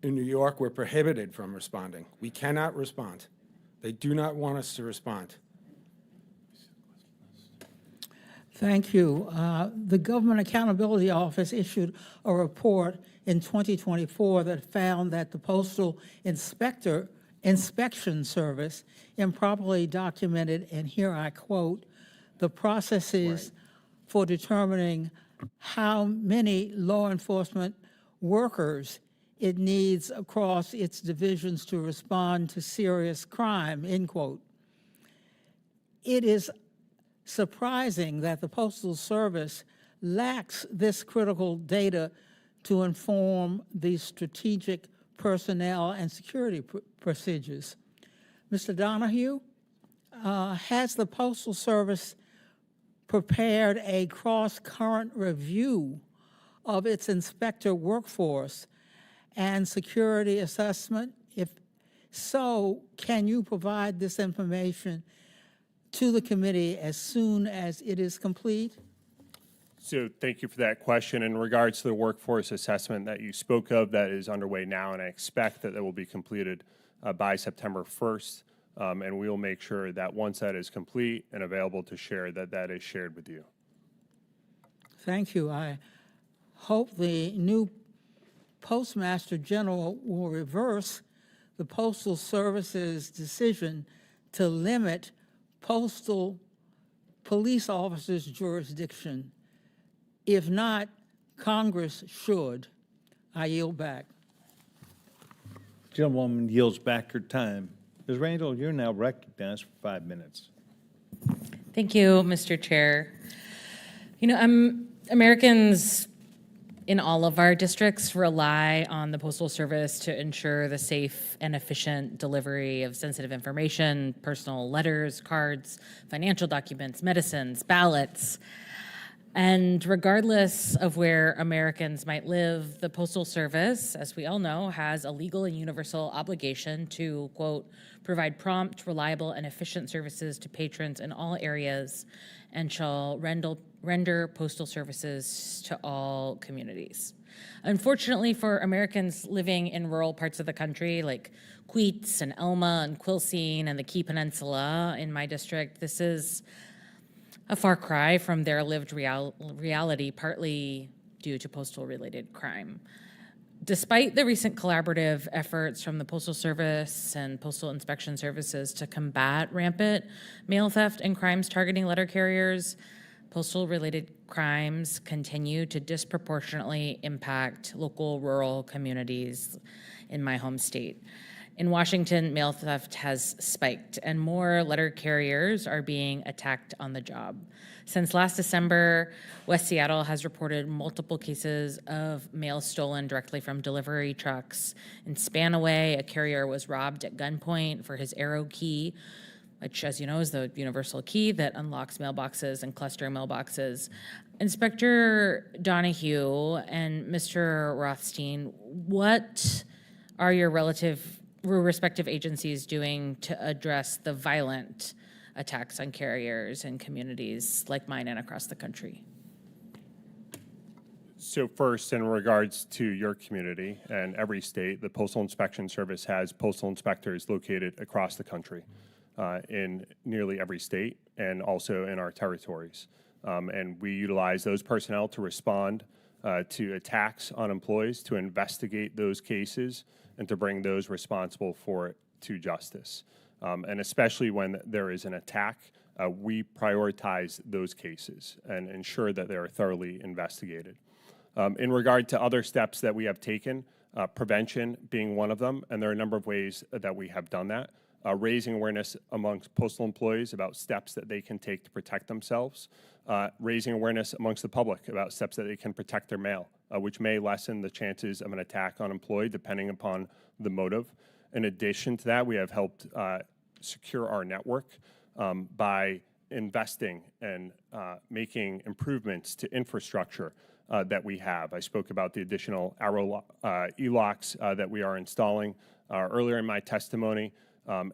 In New York, we're prohibited from responding. We cannot respond. They do not want us to respond.
Thank you. The Government Accountability Office issued a report in 2024 that found that the Postal Inspection Service improperly documented, and here I quote, the processes for determining how many law enforcement workers it needs across its divisions to respond to serious crime, end quote. It is surprising that the Postal Service lacks this critical data to inform the strategic personnel and security procedures. Mr. Donahue, has the Postal Service prepared a cross-current review of its inspector workforce and security assessment? If so, can you provide this information to the committee as soon as it is complete?
So thank you for that question. In regards to the workforce assessment that you spoke of, that is underway now, and I expect that will be completed by September 1st. And we will make sure that once that is complete and available to share, that is shared with you.
Thank you. I hope the new Postmaster General will reverse the Postal Service's decision to limit postal police officers' jurisdiction? If not, Congress should. I yield back.
Gentlewoman yields back her time. Ms. Randall, you're now recognized for 5 minutes.
Thank you, Mr. Chair. You know, Americans in all of our districts rely on the Postal Service to ensure the safe and efficient delivery of sensitive information, personal letters, cards, financial documents, medicines, ballots. And regardless of where Americans might live, the Postal Service, as we all know, has a legal and universal obligation to, quote, provide prompt, reliable, and efficient services to patrons in all areas and shall render postal services to all communities. Unfortunately for Americans living in rural parts of the country like Queets and Elma and Quilcene and the Key Peninsula in my district, this is a far cry from their lived reality, partly due to postal-related crime. Despite the recent collaborative efforts from the Postal Service and Postal Inspection Services to combat rampant mail theft and crimes targeting letter carriers, postal-related crimes continue to disproportionately impact local rural communities in my home state. In Washington, mail theft has spiked, and more letter carriers are being attacked on the job. Since last December, West Seattle has reported multiple cases of mail stolen directly from delivery trucks. In Spanaway, a carrier was robbed at gunpoint for his Arrow key, which, as you know, is the universal key that unlocks mailboxes and cluster mailboxes. Inspector Donahue and Mr. Rothstein, what are your respective agencies doing to address the violent attacks on carriers in communities like mine and across the country?
So first, in regards to your community and every state, the Postal Inspection Service has postal inspectors located across the country in nearly every state and also in our territories. And we utilize those personnel to respond to attacks on employees, to investigate those cases, and to bring those responsible for it to justice. And especially when there is an attack, we prioritize those cases and ensure that they are thoroughly investigated. In regard to other steps that we have taken, prevention being one of them, and there are a number of ways that we have done that. Raising awareness amongst postal employees about steps that they can take to protect themselves, raising awareness amongst the public about steps that they can protect their mail, which may lessen the chances of an attack on an employee depending upon the motive. In addition to that, we have helped secure our network by investing and making improvements to infrastructure that we have. I spoke about the additional Arrow e-locks that we are installing earlier in my testimony,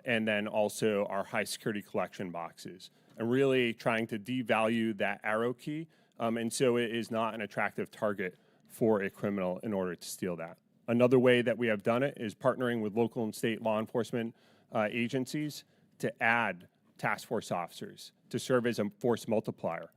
and then also our high security collection boxes, and really trying to devalue that Arrow key, and so it is not an attractive target for a criminal in order to steal that. Another way that we have done it is partnering with local and state law enforcement agencies to add task force officers to serve as a force multiplier.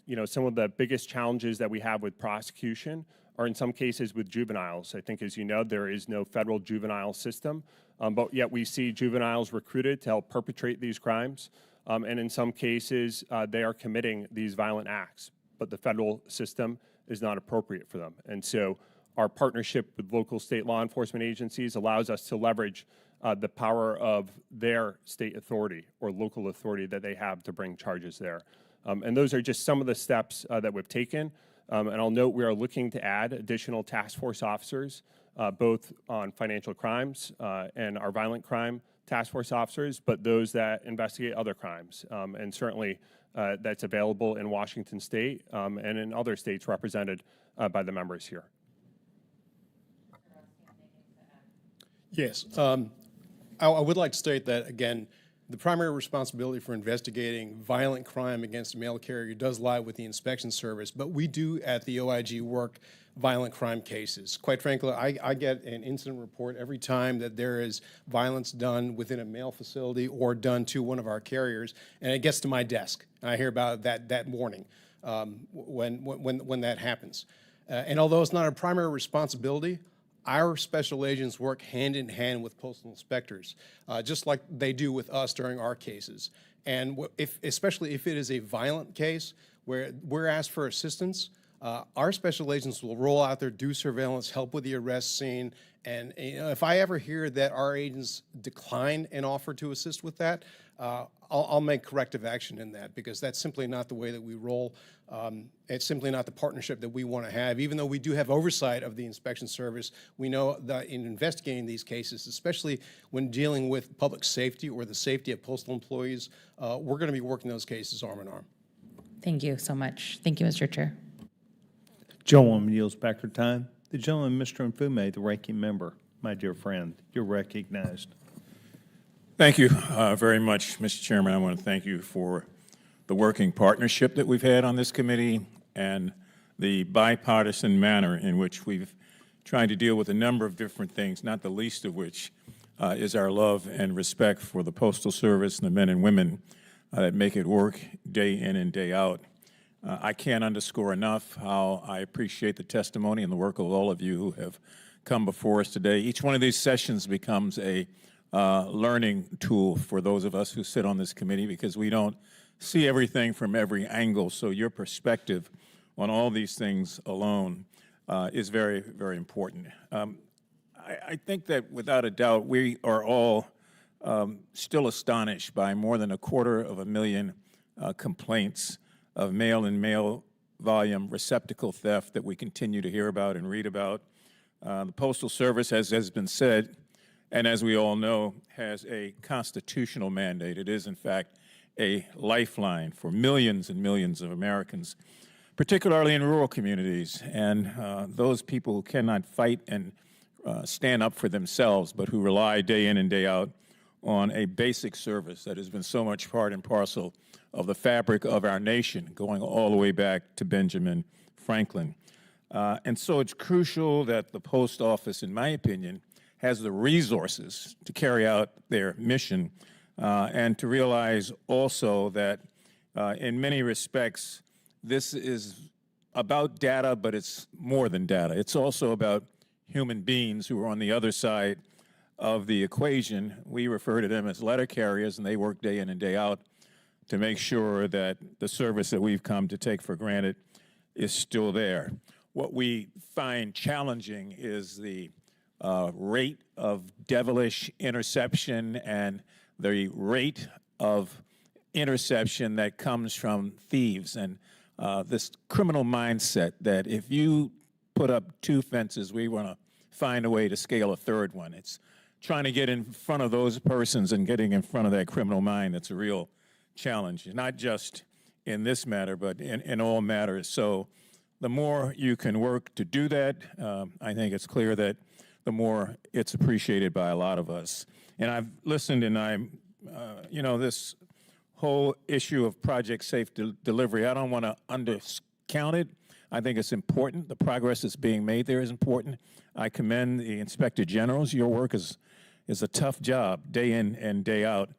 You know, some of the biggest challenges that we have with prosecution are in some cases with juveniles. I think, as you know, there is no federal juvenile system, but yet we see juveniles recruited to help perpetrate these crimes. And in some cases, they are committing these violent acts, but the federal system is not appropriate for them. And so our partnership with local state law enforcement agencies allows us to leverage the power of their state authority or local authority that they have to bring charges there. And those are just some of the steps that we've taken. And I'll note we are looking to add additional task force officers, both on financial crimes and our violent crime task force officers, but those that investigate other crimes. And certainly that's available in Washington State and in other states represented by the members here.
Yes. I would like to state that, again, the primary responsibility for investigating violent crime against a mail carrier does lie with the inspection service, but we do at the OIG work violent crime cases. Quite frankly, I get an incident report every time that there is violence done within a mail facility or done to one of our carriers, and it gets to my desk. And I hear about that morning when that happens. And although it's not a primary responsibility, our special agents work hand in hand with postal inspectors, just like they do with us during our cases. And especially if it is a violent case where we're asked for assistance, our special agents will roll out there, do surveillance, help with the arrest scene. And if I ever hear that our agents decline an offer to assist with that, I'll make corrective action in that, because that's simply not the way that we roll. It's simply not the partnership that we want to have. Even though we do have oversight of the inspection service, we know that in investigating these cases, especially when dealing with public safety or the safety of postal employees, we're going to be working those cases arm in arm.
Thank you so much. Thank you, Mr. Chair.
Gentlewoman yields back her time. The gentleman, Mr. Mfume, the ranking member, my dear friend, you're recognized.
Thank you very much, Mr. Chairman. I want to thank you for the working partnership that we've had on this committee and the bipartisan manner in which we've tried to deal with a number of different things, not the least of which is our love and respect for the Postal Service and the men and women that make it work day in and day out. I can't underscore enough how I appreciate the testimony and the work of all of you who have come before us today. Each one of these sessions becomes a learning tool for those of us who sit on this committee, because we don't see everything from every angle. So your perspective on all these things alone is very, very important. I think that without a doubt, we are all still astonished by more than 250,000 complaints of mail and mail volume receptacle theft that we continue to hear about and read about. The Postal Service, as has been said, and as we all know, has a constitutional mandate. It is, in fact, a lifeline for millions and millions of Americans, particularly in rural communities, and those people who cannot fight and stand up for themselves, but who rely day in and day out on a basic service that has been so much part and parcel of the fabric of our nation, going all the way back to Benjamin Franklin. And so it's crucial that the Post Office, in my opinion, has the resources to carry out their mission, and to realize also that in many respects, this is about data, but it's more than data. It's also about human beings who are on the other side of the equation. We refer to them as letter carriers, and they work day in and day out to make sure that the service that we've come to take for granted is still there. What we find challenging is the rate of devilish interception and the rate of interception that comes from thieves, and this criminal mindset that if you put up 2 fences, we want to find a way to scale a third one. It's trying to get in front of those persons and getting in front of that criminal mind that's a real challenge, not just in this matter, but in all matters. So the more you can work to do that, I think it's clear that the more it's appreciated by a lot of us. And I've listened, and this whole issue of Project Safe Delivery, I don't want to undercount it. I think it's important. The progress that's being made there is important. I commend the Inspector Generals. Your work is a tough job, day in and day out.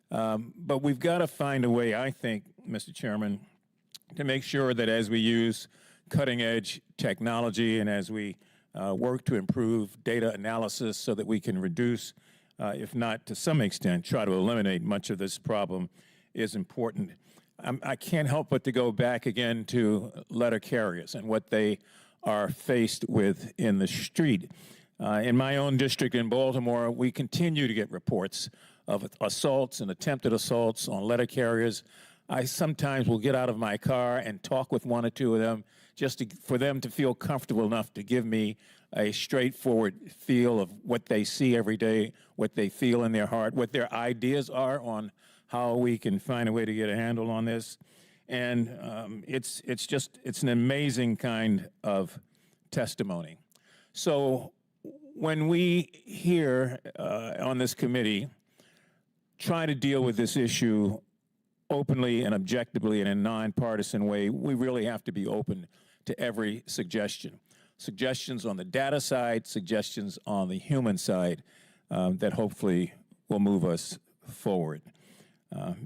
But we've got to find a way, I think, Mr. Chairman, to make sure that as we use cutting-edge technology and as we work to improve data analysis so that we can reduce, if not to some extent, try to eliminate much of this problem is important. I can't help but to go back again to letter carriers and what they are faced with in the street. In my own district in Baltimore, we continue to get reports of assaults and attempted assaults on letter carriers. I sometimes will get out of my car and talk with 1 or 2 of them just for them to feel comfortable enough to give me a straightforward feel of what they see every day, what they feel in their heart, what their ideas are on how we can find a way to get a handle on this. And it's an amazing kind of testimony. So when we here on this committee try to deal with this issue openly and objectively in a nonpartisan way, we really have to be open to every suggestion. Suggestions on the data side, suggestions on the human side that hopefully will move us forward.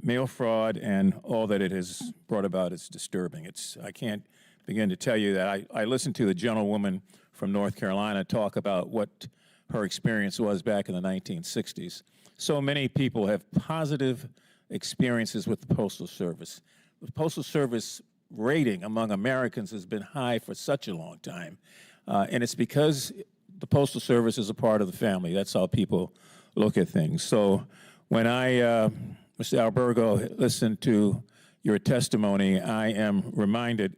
Mail fraud and all that it has brought about is disturbing. I can't begin to tell you that I listened to the gentlewoman from North Carolina talk about what her experience was back in the 1960s. So many people have positive experiences with the Postal Service. The Postal Service rating among Americans has been high for such a long time, and it's because the Postal Service is a part of the family. That's how people look at things. So when Mr. Albergo, listened to your testimony, I am reminded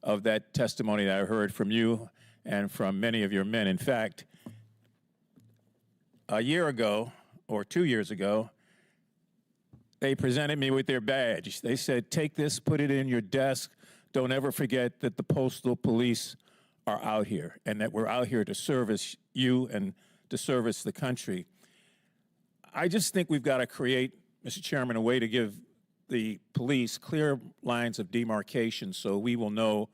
of that testimony that I heard from you and from many of your men. In fact, a year ago or 2 years ago, they presented me with their badge. They said, take this, put it in your desk. Don't ever forget that the Postal Police are out here and that we're out here to service you and to service the country. I just think we've got to create, Mr. Chairman, a way to give the police clear lines of demarcation so we will know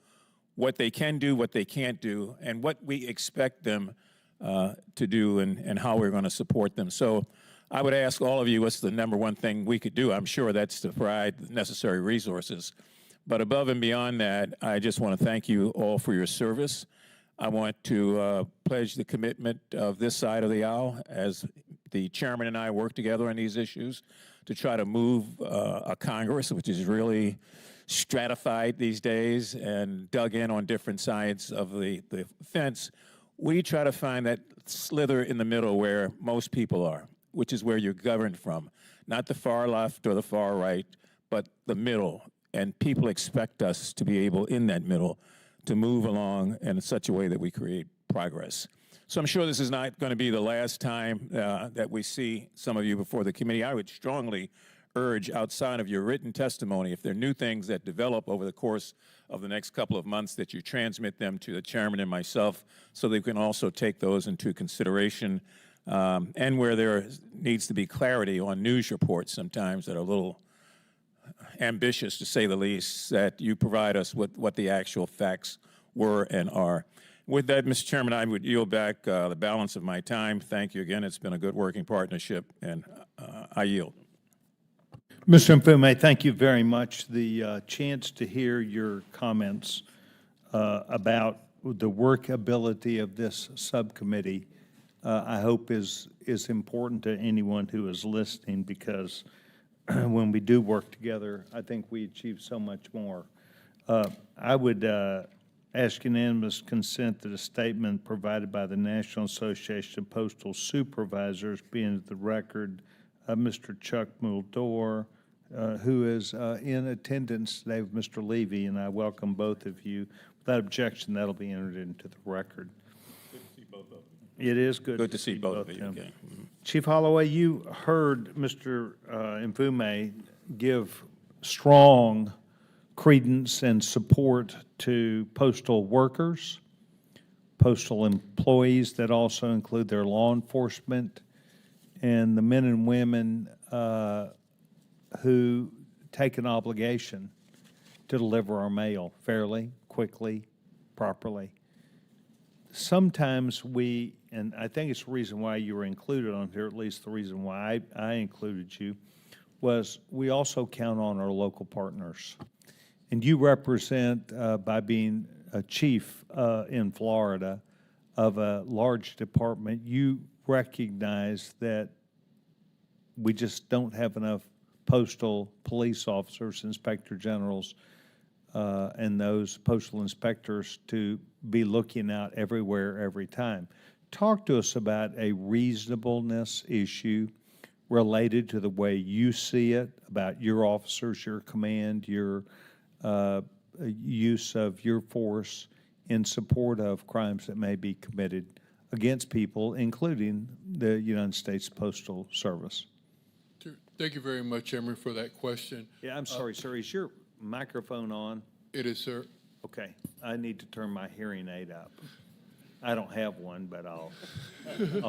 what they can do, what they can't do, and what we expect them to do and how we're going to support them. So I would ask all of you, what's the number one thing we could do? I'm sure that's to provide the necessary resources. But above and beyond that, I just want to thank you all for your service. I want to pledge the commitment of this side of the aisle as the chairman and I work together on these issues to try to move a Congress, which is really stratified these days and dug in on different sides of the fence. We try to find that slither in the middle where most people are, which is where you're governed from. Not the far left or the far right, but the middle. And people expect us to be able, in that middle, to move along in such a way that we create progress. So I'm sure this is not going to be the last time that we see some of you before the committee. I would strongly urge, outside of your written testimony, if there are new things that develop over the course of the next couple of months, that you transmit them to the chairman and myself so they can also take those into consideration. And where there needs to be clarity on news reports sometimes that are a little ambitious, to say the least, that you provide us with what the actual facts were and are. With that, Mr. Chairman, I would yield back the balance of my time. Thank you again. It's been a good working partnership, and I yield.
Mr. Mfume, thank you very much. The chance to hear your comments about the workability of this subcommittee, I hope is important to anyone who is listening, because when we do work together, I think we achieve so much more. I would ask unanimous consent that a statement provided by the National Association of Postal Supervisors be into the record. Mr. Chuck Muldor, who is in attendance today with Mr. Levy, and I welcome both of you. Without objection, that'll be entered into the record.
Good to see both of you.
It is good.
Good to see both of you.
Okay. Chief Holloway, you heard Mr. Mfume give strong credence and support to postal workers, postal employees that also include their law enforcement, and the men and women who take an obligation to deliver our mail fairly, quickly, properly. Sometimes we, and I think it's the reason why you were included on here, at least the reason why I included you, was we also count on our local partners. And you represent, by being a chief in Florida of a large department, you recognize that we just don't have enough postal police officers, inspector generals, and those postal inspectors to be looking out everywhere, every time. Talk to us about a reasonableness issue related to the way you see it, about your officers, your command, your use of your force in support of crimes that may be committed against people, including the United States Postal Service.
Thank you very much, Chairman, for that question.
Yeah, I'm sorry, sir. Is your microphone on?
It is, sir.
Okay, I need to turn my hearing aid up. I don't have one, but I'll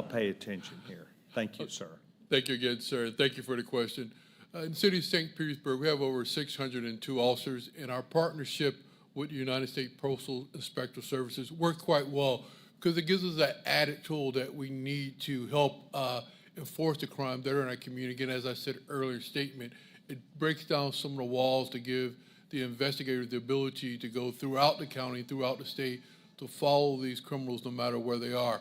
pay attention here. Thank you, sir.
Thank you again, sir. Thank you for the question. In the city of St. Petersburg, we have over 602 officers, and our partnership with the United States Postal Inspector Services works quite well because it gives us that added tool that we need to help enforce the crime that are in our community. Again, as I said earlier statement, it breaks down some of the walls to give the investigators the ability to go throughout the county, throughout the state, to follow these criminals no matter where they are.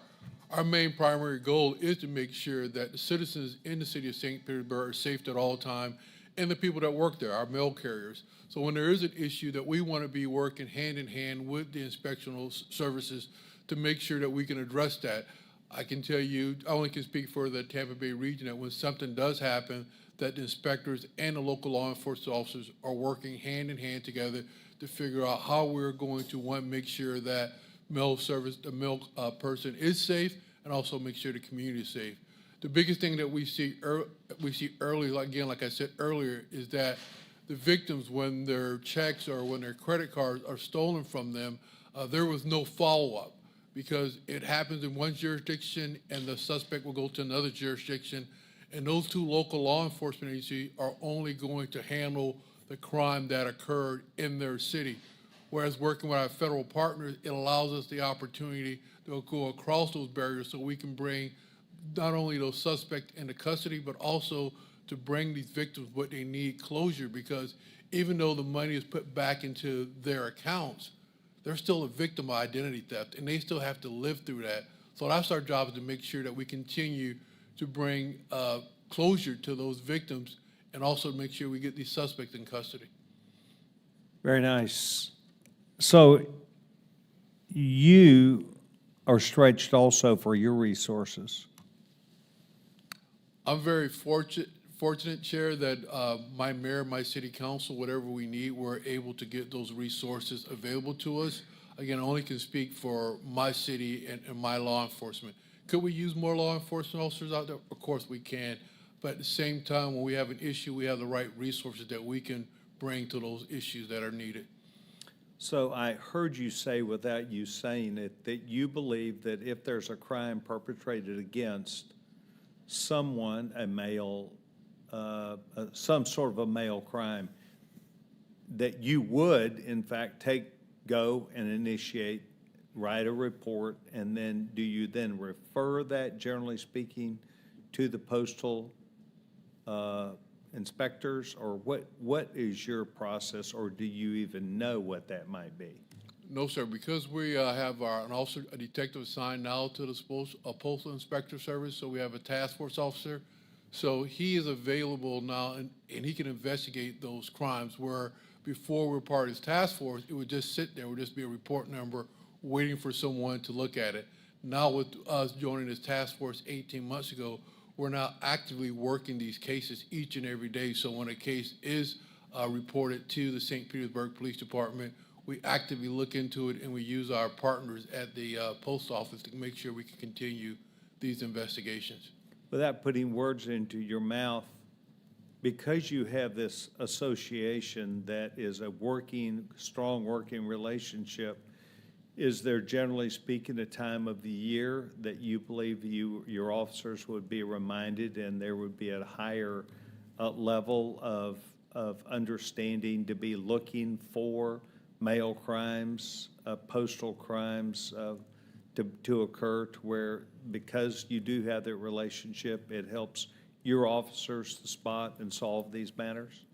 Our main primary goal is to make sure that the citizens in the city of St. Petersburg are safe at all times, and the people that work there, our mail carriers. So when there is an issue, that we want to be working hand in hand with the inspectional services to make sure that we can address that. I can tell you, I only can speak for the Tampa Bay region, that when something does happen, that the inspectors and the local law enforcement officers are working hand in hand together to figure out how we're going to, one, make sure that the mail person is safe, and also make sure the community is safe. The biggest thing that we see early, like I said earlier, is that the victims, when their checks or when their credit cards are stolen from them, there was no follow-up, because it happens in one jurisdiction and the suspect will go to another jurisdiction, and those two local law enforcement agencies are only going to handle the crime that occurred in their city. Whereas working with our federal partners, it allows us the opportunity to go across those barriers so we can bring not only those suspects into custody, but also to bring these victims what they need, closure, because even though the money is put back into their accounts, they're still a victim of identity theft, and they still have to live through that. So that's our job, is to make sure that we continue to bring closure to those victims, and also make sure we get these suspects in custody.
Very nice. So you are stretched also for your resources.
I'm very fortunate, Chair, that my mayor, my city council, whatever we need, we're able to get those resources available to us. Again, I only can speak for my city and my law enforcement. Could we use more law enforcement officers out there? Of course we can. But at the same time, when we have an issue, we have the right resources that we can bring to those issues that are needed.
So I heard you say, without you saying it, that you believe that if there's a crime perpetrated against someone, a male, some sort of a male crime, that you would, in fact, go and initiate, write a report, and then do you then refer that, generally speaking, to the postal inspectors, or what is your process, or do you even know what that might be?
No, sir. Because we have a detective assigned now to the Postal Inspector Service, so we have a task force officer. So he is available now, and he can investigate those crimes, where before we were part of his task force, it would just sit there, it would just be a report number waiting for someone to look at it. Now with us joining this task force 18 months ago, we're now actively working these cases each and every day. So when a case is reported to the St. Petersburg Police Department, we actively look into it, and we use our partners at the post office to make sure we can continue these investigations.
Without putting words into your mouth, because you have this association that is a strong working relationship, is there, generally speaking, a time of the year that you believe your officers would be reminded, and there would be a higher level of understanding to be looking for mail crimes, postal crimes to occur, to where, because you do have that relationship, it helps your officers to spot and solve these matters?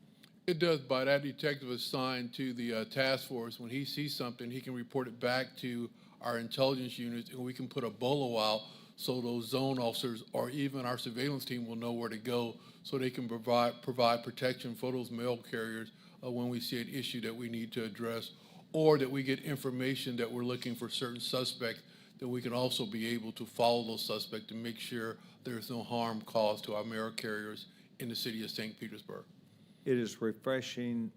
It does. By that detective assigned to the task force, when he sees something, he can report it back to our intelligence units, and we can put a bolo out so those zone officers or even our surveillance team will know where to go, so they can provide protection for those mail carriers when we see an issue that we need to address, or that we get information that we're looking for certain suspects, that we can also be able to follow those suspects to make sure there's no harm caused to our mail carriers in the city of St. Petersburg.
It is refreshing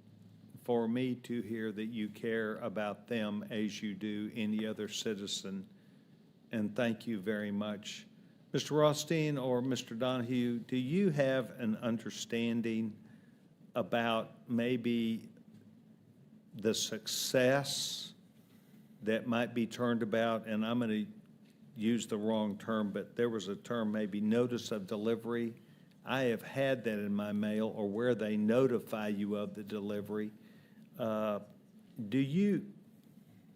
for me to hear that you care about them as you do any other citizen, and thank you very much. Mr. Rothstein or Mr. Donahue, do you have an understanding about maybe the success that might be turned about, and I'm going to use the wrong term, but there was a term, maybe notice of delivery. I have had that in my mail, or where they notify you of the delivery. Do you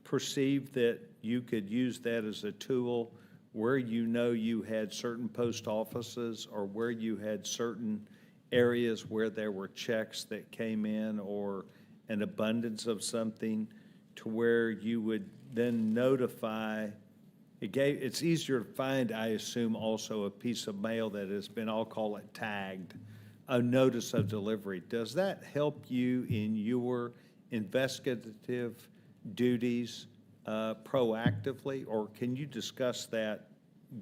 perceive that you could use that as a tool where you know you had certain post offices, or where you had certain areas where there were checks that came in, or an abundance of something to where you would then notify. It's easier to find, I assume, also a piece of mail that has been, I'll call it tagged, a notice of delivery. Does that help you in your investigative duties proactively, or can you discuss that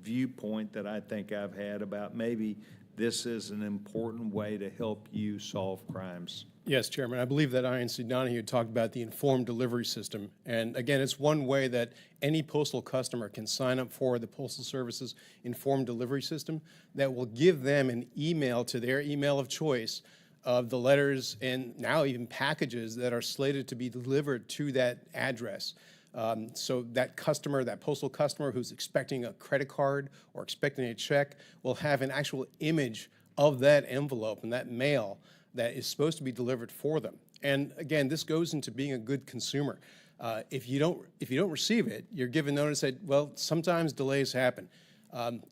viewpoint that I think I've had about maybe this is an important way to help you solve crimes?
Yes, Chairman. I believe that INC Donahue talked about the informed delivery system. And again, it's one way that any postal customer can sign up for the Postal Service's informed delivery system that will give them an email to their email of choice of the letters and now even packages that are slated to be delivered to that address. So that customer, that postal customer who's expecting a credit card or expecting a check will have an actual image of that envelope and that mail that is supposed to be delivered for them. And again, this goes into being a good consumer. If you don't receive it, you're given notice that, well, sometimes delays happen.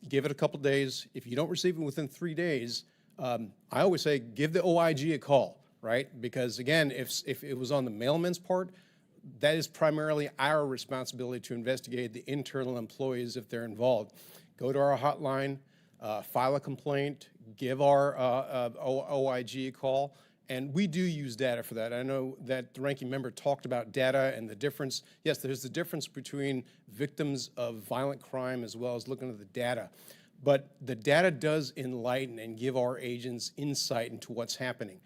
Give it a couple days. If you don't receive it within 3 days, I always say give the OIG a call, right? Because again, if it was on the mailman's part, that is primarily our responsibility to investigate the internal employees if they're involved. Go to our hotline, file a complaint, give our OIG a call, and we do use data for that. I know that the ranking member talked about data and the difference. Yes, there's the difference between victims of violent crime as well as looking at the data. But the data does enlighten and give our agents insight into what's happening.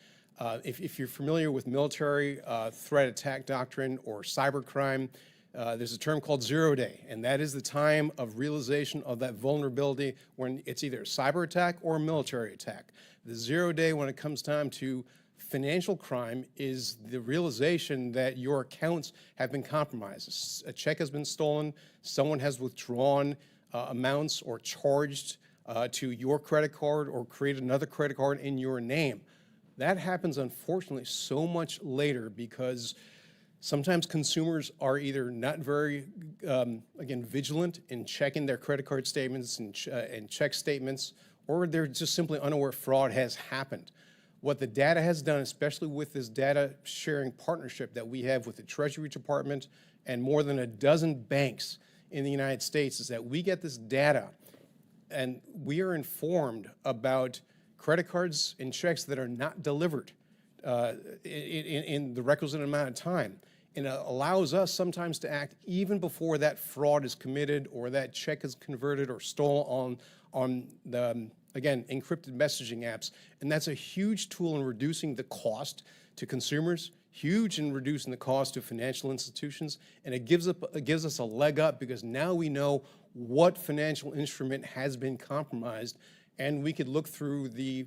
If you're familiar with military threat attack doctrine or cybercrime, there's a term called 0 day, and that is the time of realization of that vulnerability when it's either a cyber attack or a military attack. The 0 day when it comes time to financial crime is the realization that your accounts have been compromised. A check has been stolen, someone has withdrawn amounts or charged to your credit card or created another credit card in your name. That happens, unfortunately, so much later because sometimes consumers are either not very, again, vigilant in checking their credit card statements and check statements, or they're just simply unaware fraud has happened. What the data has done, especially with this data sharing partnership that we have with the Treasury Department and more than a dozen banks in the United States, is that we get this data and we are informed about credit cards and checks that are not delivered in the requisite amount of time. And it allows us sometimes to act even before that fraud is committed or that check is converted or stolen on the, again, encrypted messaging apps. And that's a huge tool in reducing the cost to consumers, huge in reducing the cost to financial institutions, and it gives us a leg up because now we know what financial instrument has been compromised, and we could look through the,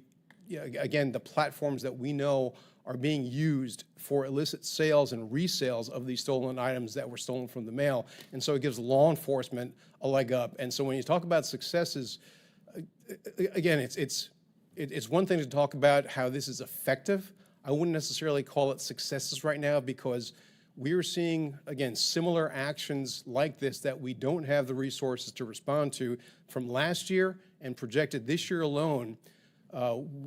again, the platforms that we know are being used for illicit sales and resales of these stolen items that were stolen from the mail. And so it gives law enforcement a leg up. And so when you talk about successes, again, it's one thing to talk about how this is effective. I wouldn't necessarily call it successes right now because we're seeing, again, similar actions like this that we don't have the resources to respond to from last year and projected this year alone.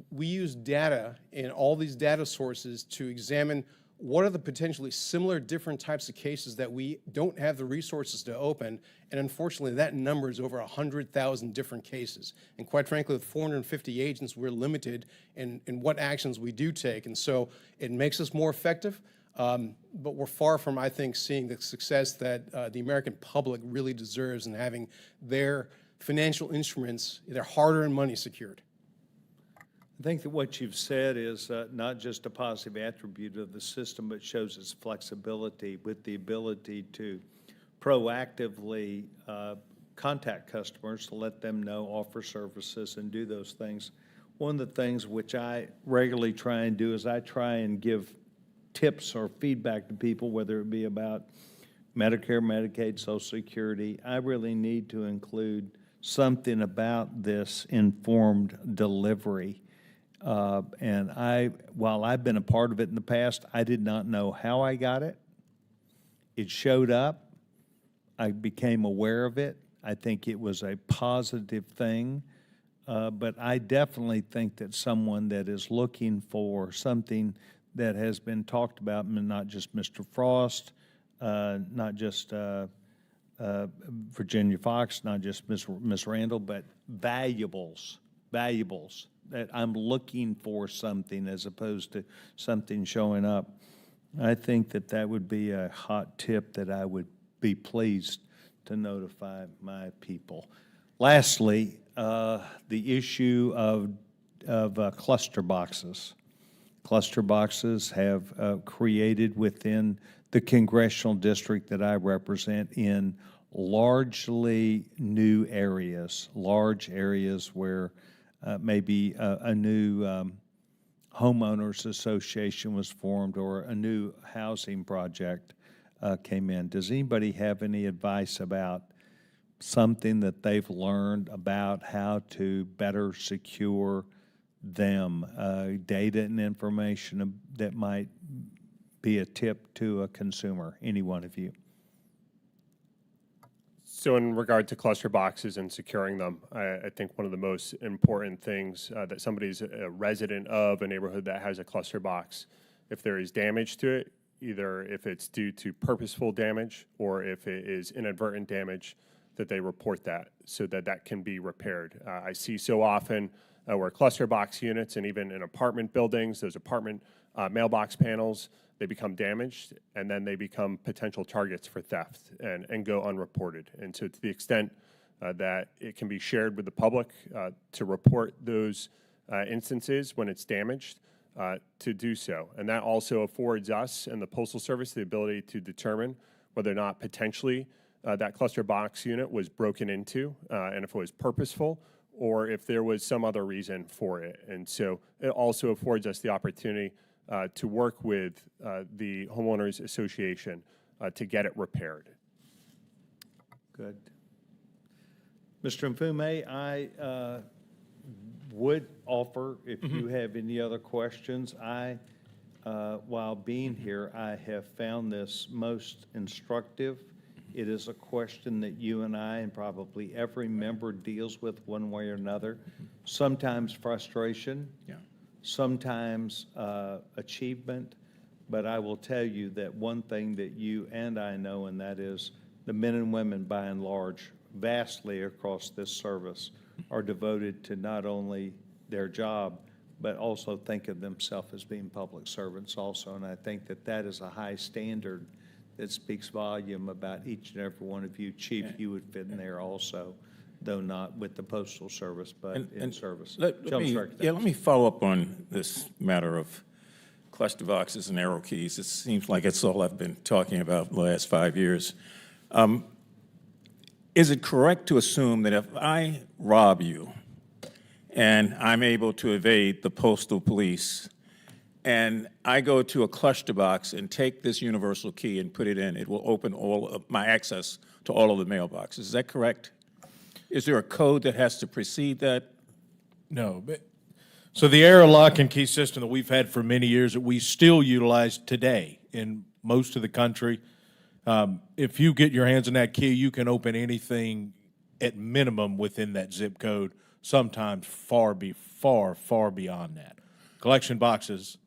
We use data in all these data sources to examine what are the potentially similar different types of cases that we don't have the resources to open. And unfortunately, that number is over 100,000 different cases. And quite frankly, with 450 agents, we're limited in what actions we do take. And so it makes us more effective. But we're far from, I think, seeing the success that the American public really deserves in having their financial instruments, their hard-earned money secured.
I think that what you've said is not just a positive attribute of the system, but shows its flexibility with the ability to proactively contact customers to let them know, offer services, and do those things. One of the things which I regularly try and do is I try and give tips or feedback to people, whether it be about Medicare, Medicaid, Social Security. I really need to include something about this informed delivery. And while I've been a part of it in the past, I did not know how I got it. It showed up. I became aware of it. I think it was a positive thing. But I definitely think that someone that is looking for something that has been talked about, and not just Mr. Frost, not just Virginia Fox, not just Miss Randall, but valuables, that I'm looking for something as opposed to something showing up. I think that that would be a hot tip that I would be pleased to notify my people. Lastly, the issue of cluster boxes. Cluster boxes have created within the congressional district that I represent in largely new areas, large areas where maybe a new homeowners association was formed or a new housing project came in. Does anybody have any advice about something that they've learned about how to better secure them, data and information that might be a tip to a consumer? Any one of you?
So in regard to cluster boxes and securing them, I think one of the most important things that somebody's a resident of a neighborhood that has a cluster box, if there is damage to it, either if it's due to purposeful damage or if it is inadvertent damage, that they report that so that that can be repaired. I see so often where cluster box units and even in apartment buildings, those apartment mailbox panels, they become damaged and then they become potential targets for theft and go unreported. And so to the extent that it can be shared with the public to report those instances when it's damaged, to do so. And that also affords us and the Postal Service the ability to determine whether or not potentially that cluster box unit was broken into and if it was purposeful or if there was some other reason for it. And so it also affords us the opportunity to work with the homeowners association to get it repaired.
Good. Mr. Mfume, I would offer, if you have any other questions, while being here, I have found this most instructive. It is a question that you and I and probably every member deals with one way or another. Sometimes frustration, sometimes achievement, but I will tell you that one thing that you and I know, and that is the men and women by and large, vastly across this service, are devoted to not only their job, but also think of themselves as being public servants also. And I think that that is a high standard that speaks volume about each and every one of you. Chief, you would fit in there also, though not with the Postal Service, but in service.
Let me follow up on this matter of cluster boxes and arrow keys. It seems like it's all I've been talking about the last 5 years. Is it correct to assume that if I rob you and I'm able to evade the postal police and I go to a cluster box and take this universal key and put it in, it will open all of my access to all of the mailboxes? Is that correct? Is there a code that has to precede that?
No, but, so the arrow lock and key system that we've had for many years that we still utilize today in most of the country, if you get your hands on that key, you can open anything at minimum within that zip code, sometimes far beyond that. Collection boxes,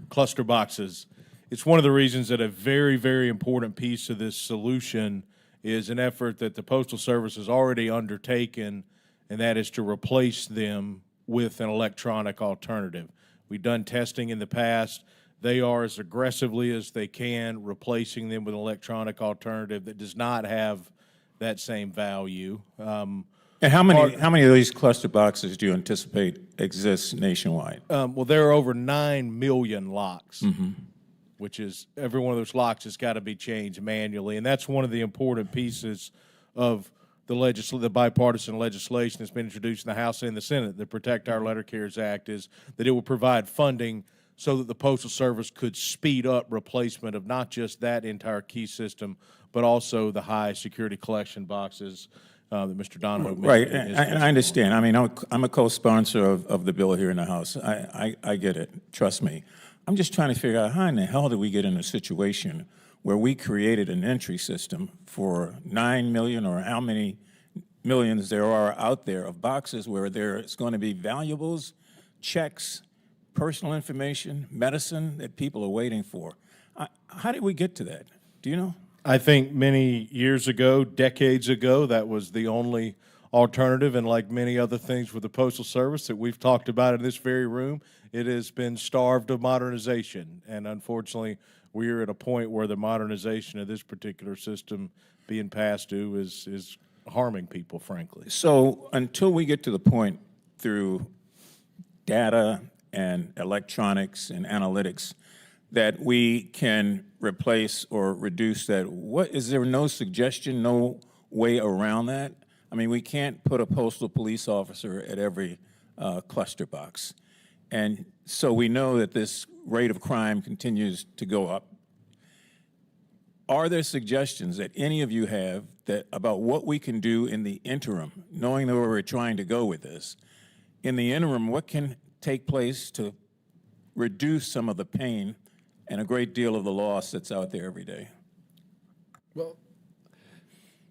cluster boxes, it's one of the reasons that a very, very important piece of this solution is an effort that the Postal Service has already undertaken, and that is to replace them with an electronic alternative. We've done testing in the past. They are, as aggressively as they can, replacing them with an electronic alternative that does not have that same value.
And how many of these cluster boxes do you anticipate exist nationwide?
Well, there are over 9 million locks, which is every one of those locks has got to be changed manually, and that's one of the important pieces of the bipartisan legislation that's been introduced in the House and the Senate, the Protect Our Letter Carriers Act, is that it will provide funding so that the Postal Service could speed up replacement of not just that entire key system, but also the high security collection boxes that Mr. Donahoe mentioned.
Right, and I understand. I mean, I'm a co-sponsor of the bill here in the House. I get it, trust me. I'm just trying to figure out how in the hell did we get in a situation where we created an entry system for 9 million or how many millions there are out there of boxes where there's going to be valuables, checks, personal information, medicine that people are waiting for. How did we get to that? Do you know?
I think many years ago, decades ago, that was the only alternative, and like many other things with the Postal Service that we've talked about in this very room, it has been starved of modernization, and unfortunately, we are at a point where the modernization of this particular system being passed due is harming people, frankly.
So until we get to the point through data and electronics and analytics that we can replace or reduce that, is there no suggestion, no way around that? I mean, we can't put a postal police officer at every cluster box. And so we know that this rate of crime continues to go up. Are there suggestions that any of you have that about what we can do in the interim, knowing where we're trying to go with this? In the interim, what can take place to reduce some of the pain and a great deal of the loss that's out there every day?
Well,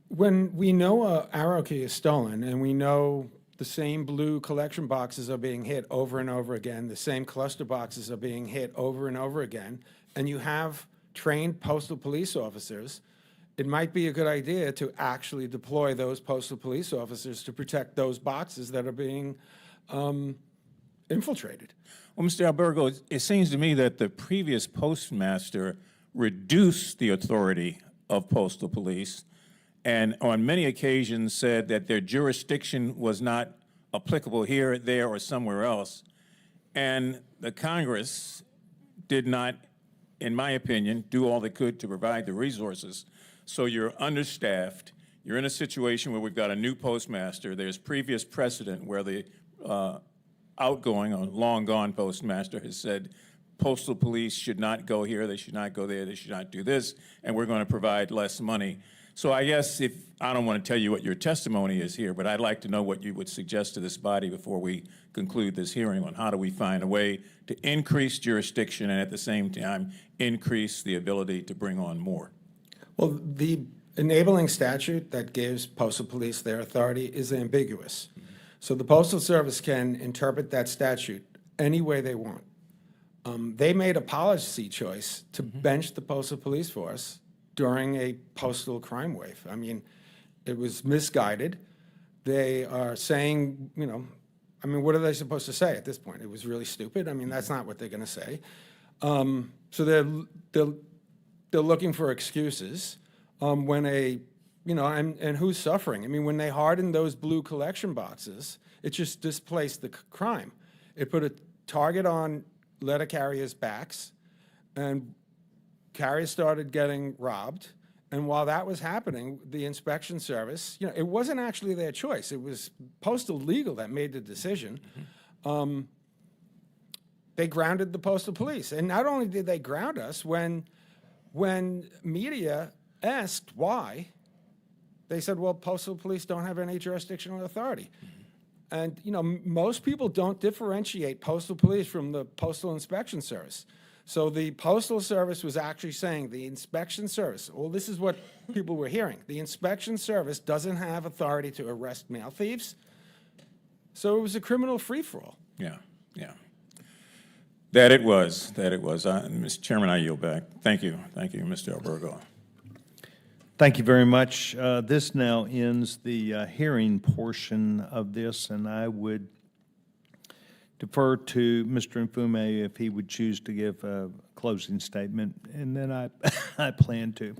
when we know a arrow key is stolen and we know the same blue collection boxes are being hit over and over again, the same cluster boxes are being hit over and over again, and you have trained postal police officers, it might be a good idea to actually deploy those postal police officers to protect those boxes that are being infiltrated.
Well, Mr. Albergo, it seems to me that the previous postmaster reduced the authority of postal police and on many occasions said that their jurisdiction was not applicable here, there, or somewhere else. And the Congress did not, in my opinion, do all they could to provide the resources. So you're understaffed. You're in a situation where we've got a new postmaster. There's previous precedent where the outgoing or long-gone postmaster has said postal police should not go here, they should not go there, they should not do this, and we're going to provide less money. So I guess I don't want to tell you what your testimony is here, but I'd like to know what you would suggest to this body before we conclude this hearing on how do we find a way to increase jurisdiction and at the same time increase the ability to bring on more.
Well, the enabling statute that gives postal police their authority is ambiguous. So the Postal Service can interpret that statute any way they want. They made a policy choice to bench the postal police force during a postal crime wave. I mean, it was misguided. They are saying, I mean, what are they supposed to say at this point? It was really stupid. I mean, that's not what they're going to say. So they're looking for excuses when and who's suffering? I mean, when they hardened those blue collection boxes, it just displaced the crime. It put a target on letter carriers' backs, and carriers started getting robbed. And while that was happening, the inspection service, it wasn't actually their choice. It was Postal Legal that made the decision. They grounded the postal police. And not only did they ground us, when media asked why, they said, well, postal police don't have any jurisdictional authority. And, most people don't differentiate postal police from the Postal Inspection Service. So the Postal Service was actually saying the inspection service, well, this is what people were hearing. The inspection service doesn't have authority to arrest mail thieves. So it was a criminal free-for-all.
Yeah. That it was. Mr. Chairman, I yield back. Thank you, Mr. Albergo.
Thank you very much. This now ends the hearing portion of this, and I would defer to Mr. Mfume if he would choose to give a closing statement, and then I plan to.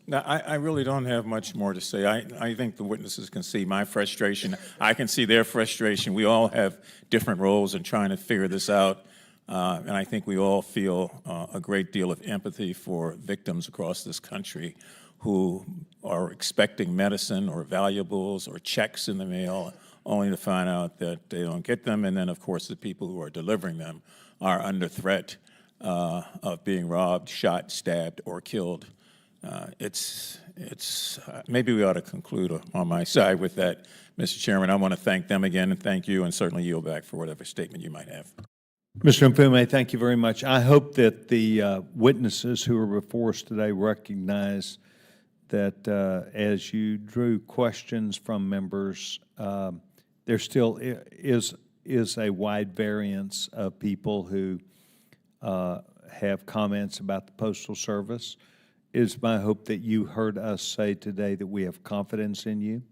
Now, I really don't have much more to say. I think the witnesses can see my frustration. I can see their frustration. We all have different roles in trying to figure this out. And I think we all feel a great deal of empathy for victims across this country who are expecting medicine or valuables or checks in the mail only to find out that they don't get them. And then, of course, the people who are delivering them are under threat of being robbed, shot, stabbed, or killed. Maybe we ought to conclude on my side with that, Mr. Chairman. I want to thank them again and thank you, and certainly yield back for whatever statement you might have.
Mr. Mfume, thank you very much. I hope that the witnesses who are before us today recognize that as you drew questions from members, there still is is a wide variance of people who have comments about the Postal Service. It is my hope that you heard us say today that we have confidence in you,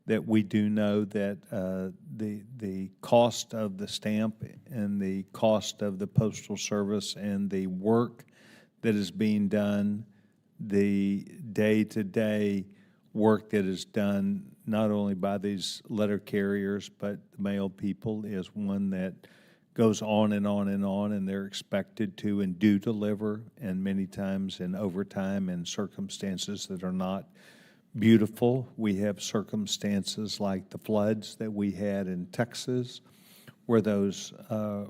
that we do know that the cost of the stamp and the cost of the Postal Service and the work that is being done, the day-to-day work that is done not only by these letter carriers but the mail people is one that goes on and on and on, and they're expected to and do deliver, and many times in overtime and circumstances that are not beautiful. We have circumstances like the floods that we had in Texas, where those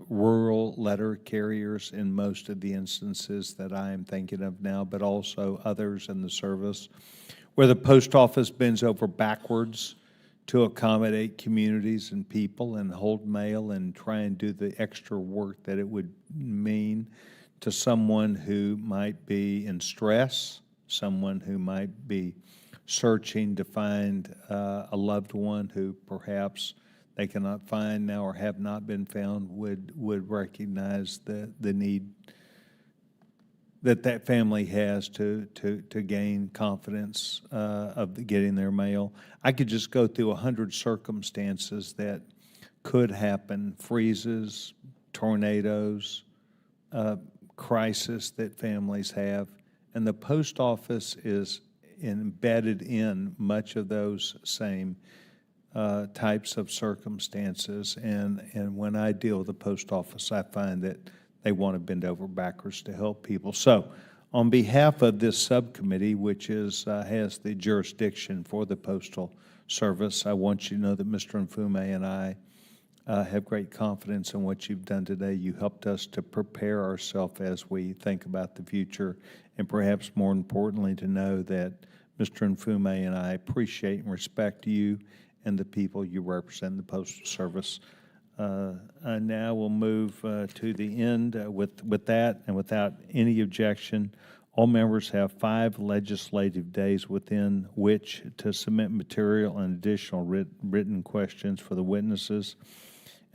rural letter carriers, in most of the instances that I am thinking of now, but also others in the service, where the post office bends over backwards to accommodate communities and people and hold mail and try and do the extra work that it would mean to someone who might be in stress, someone who might be searching to find a loved one who perhaps they cannot find now or have not been found, would recognize the need that family has to gain confidence of getting their mail. I could just go through 100 circumstances that could happen: freezes, tornadoes, crisis that families have, and the post office is embedded in much of those same types of circumstances. And when I deal with the post office, I find that they want to bend over backwards to help people. So on behalf of this subcommittee, which is has the jurisdiction for the Postal Service, I want you to know that Mr. Mfume and I have great confidence in what you've done today. You helped us to prepare ourselves as we think about the future, and perhaps more importantly, to know that Mr. Mfume and I appreciate and respect you and the people you represent in the Postal Service. Now we'll move to the end. With that, and without any objection, all members have 5 legislative days within which to submit material and additional written questions for the witnesses,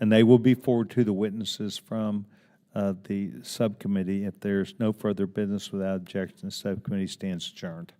and they will be forwarded to the witnesses from the subcommittee. If there's no further business without objection, the subcommittee stands adjourned.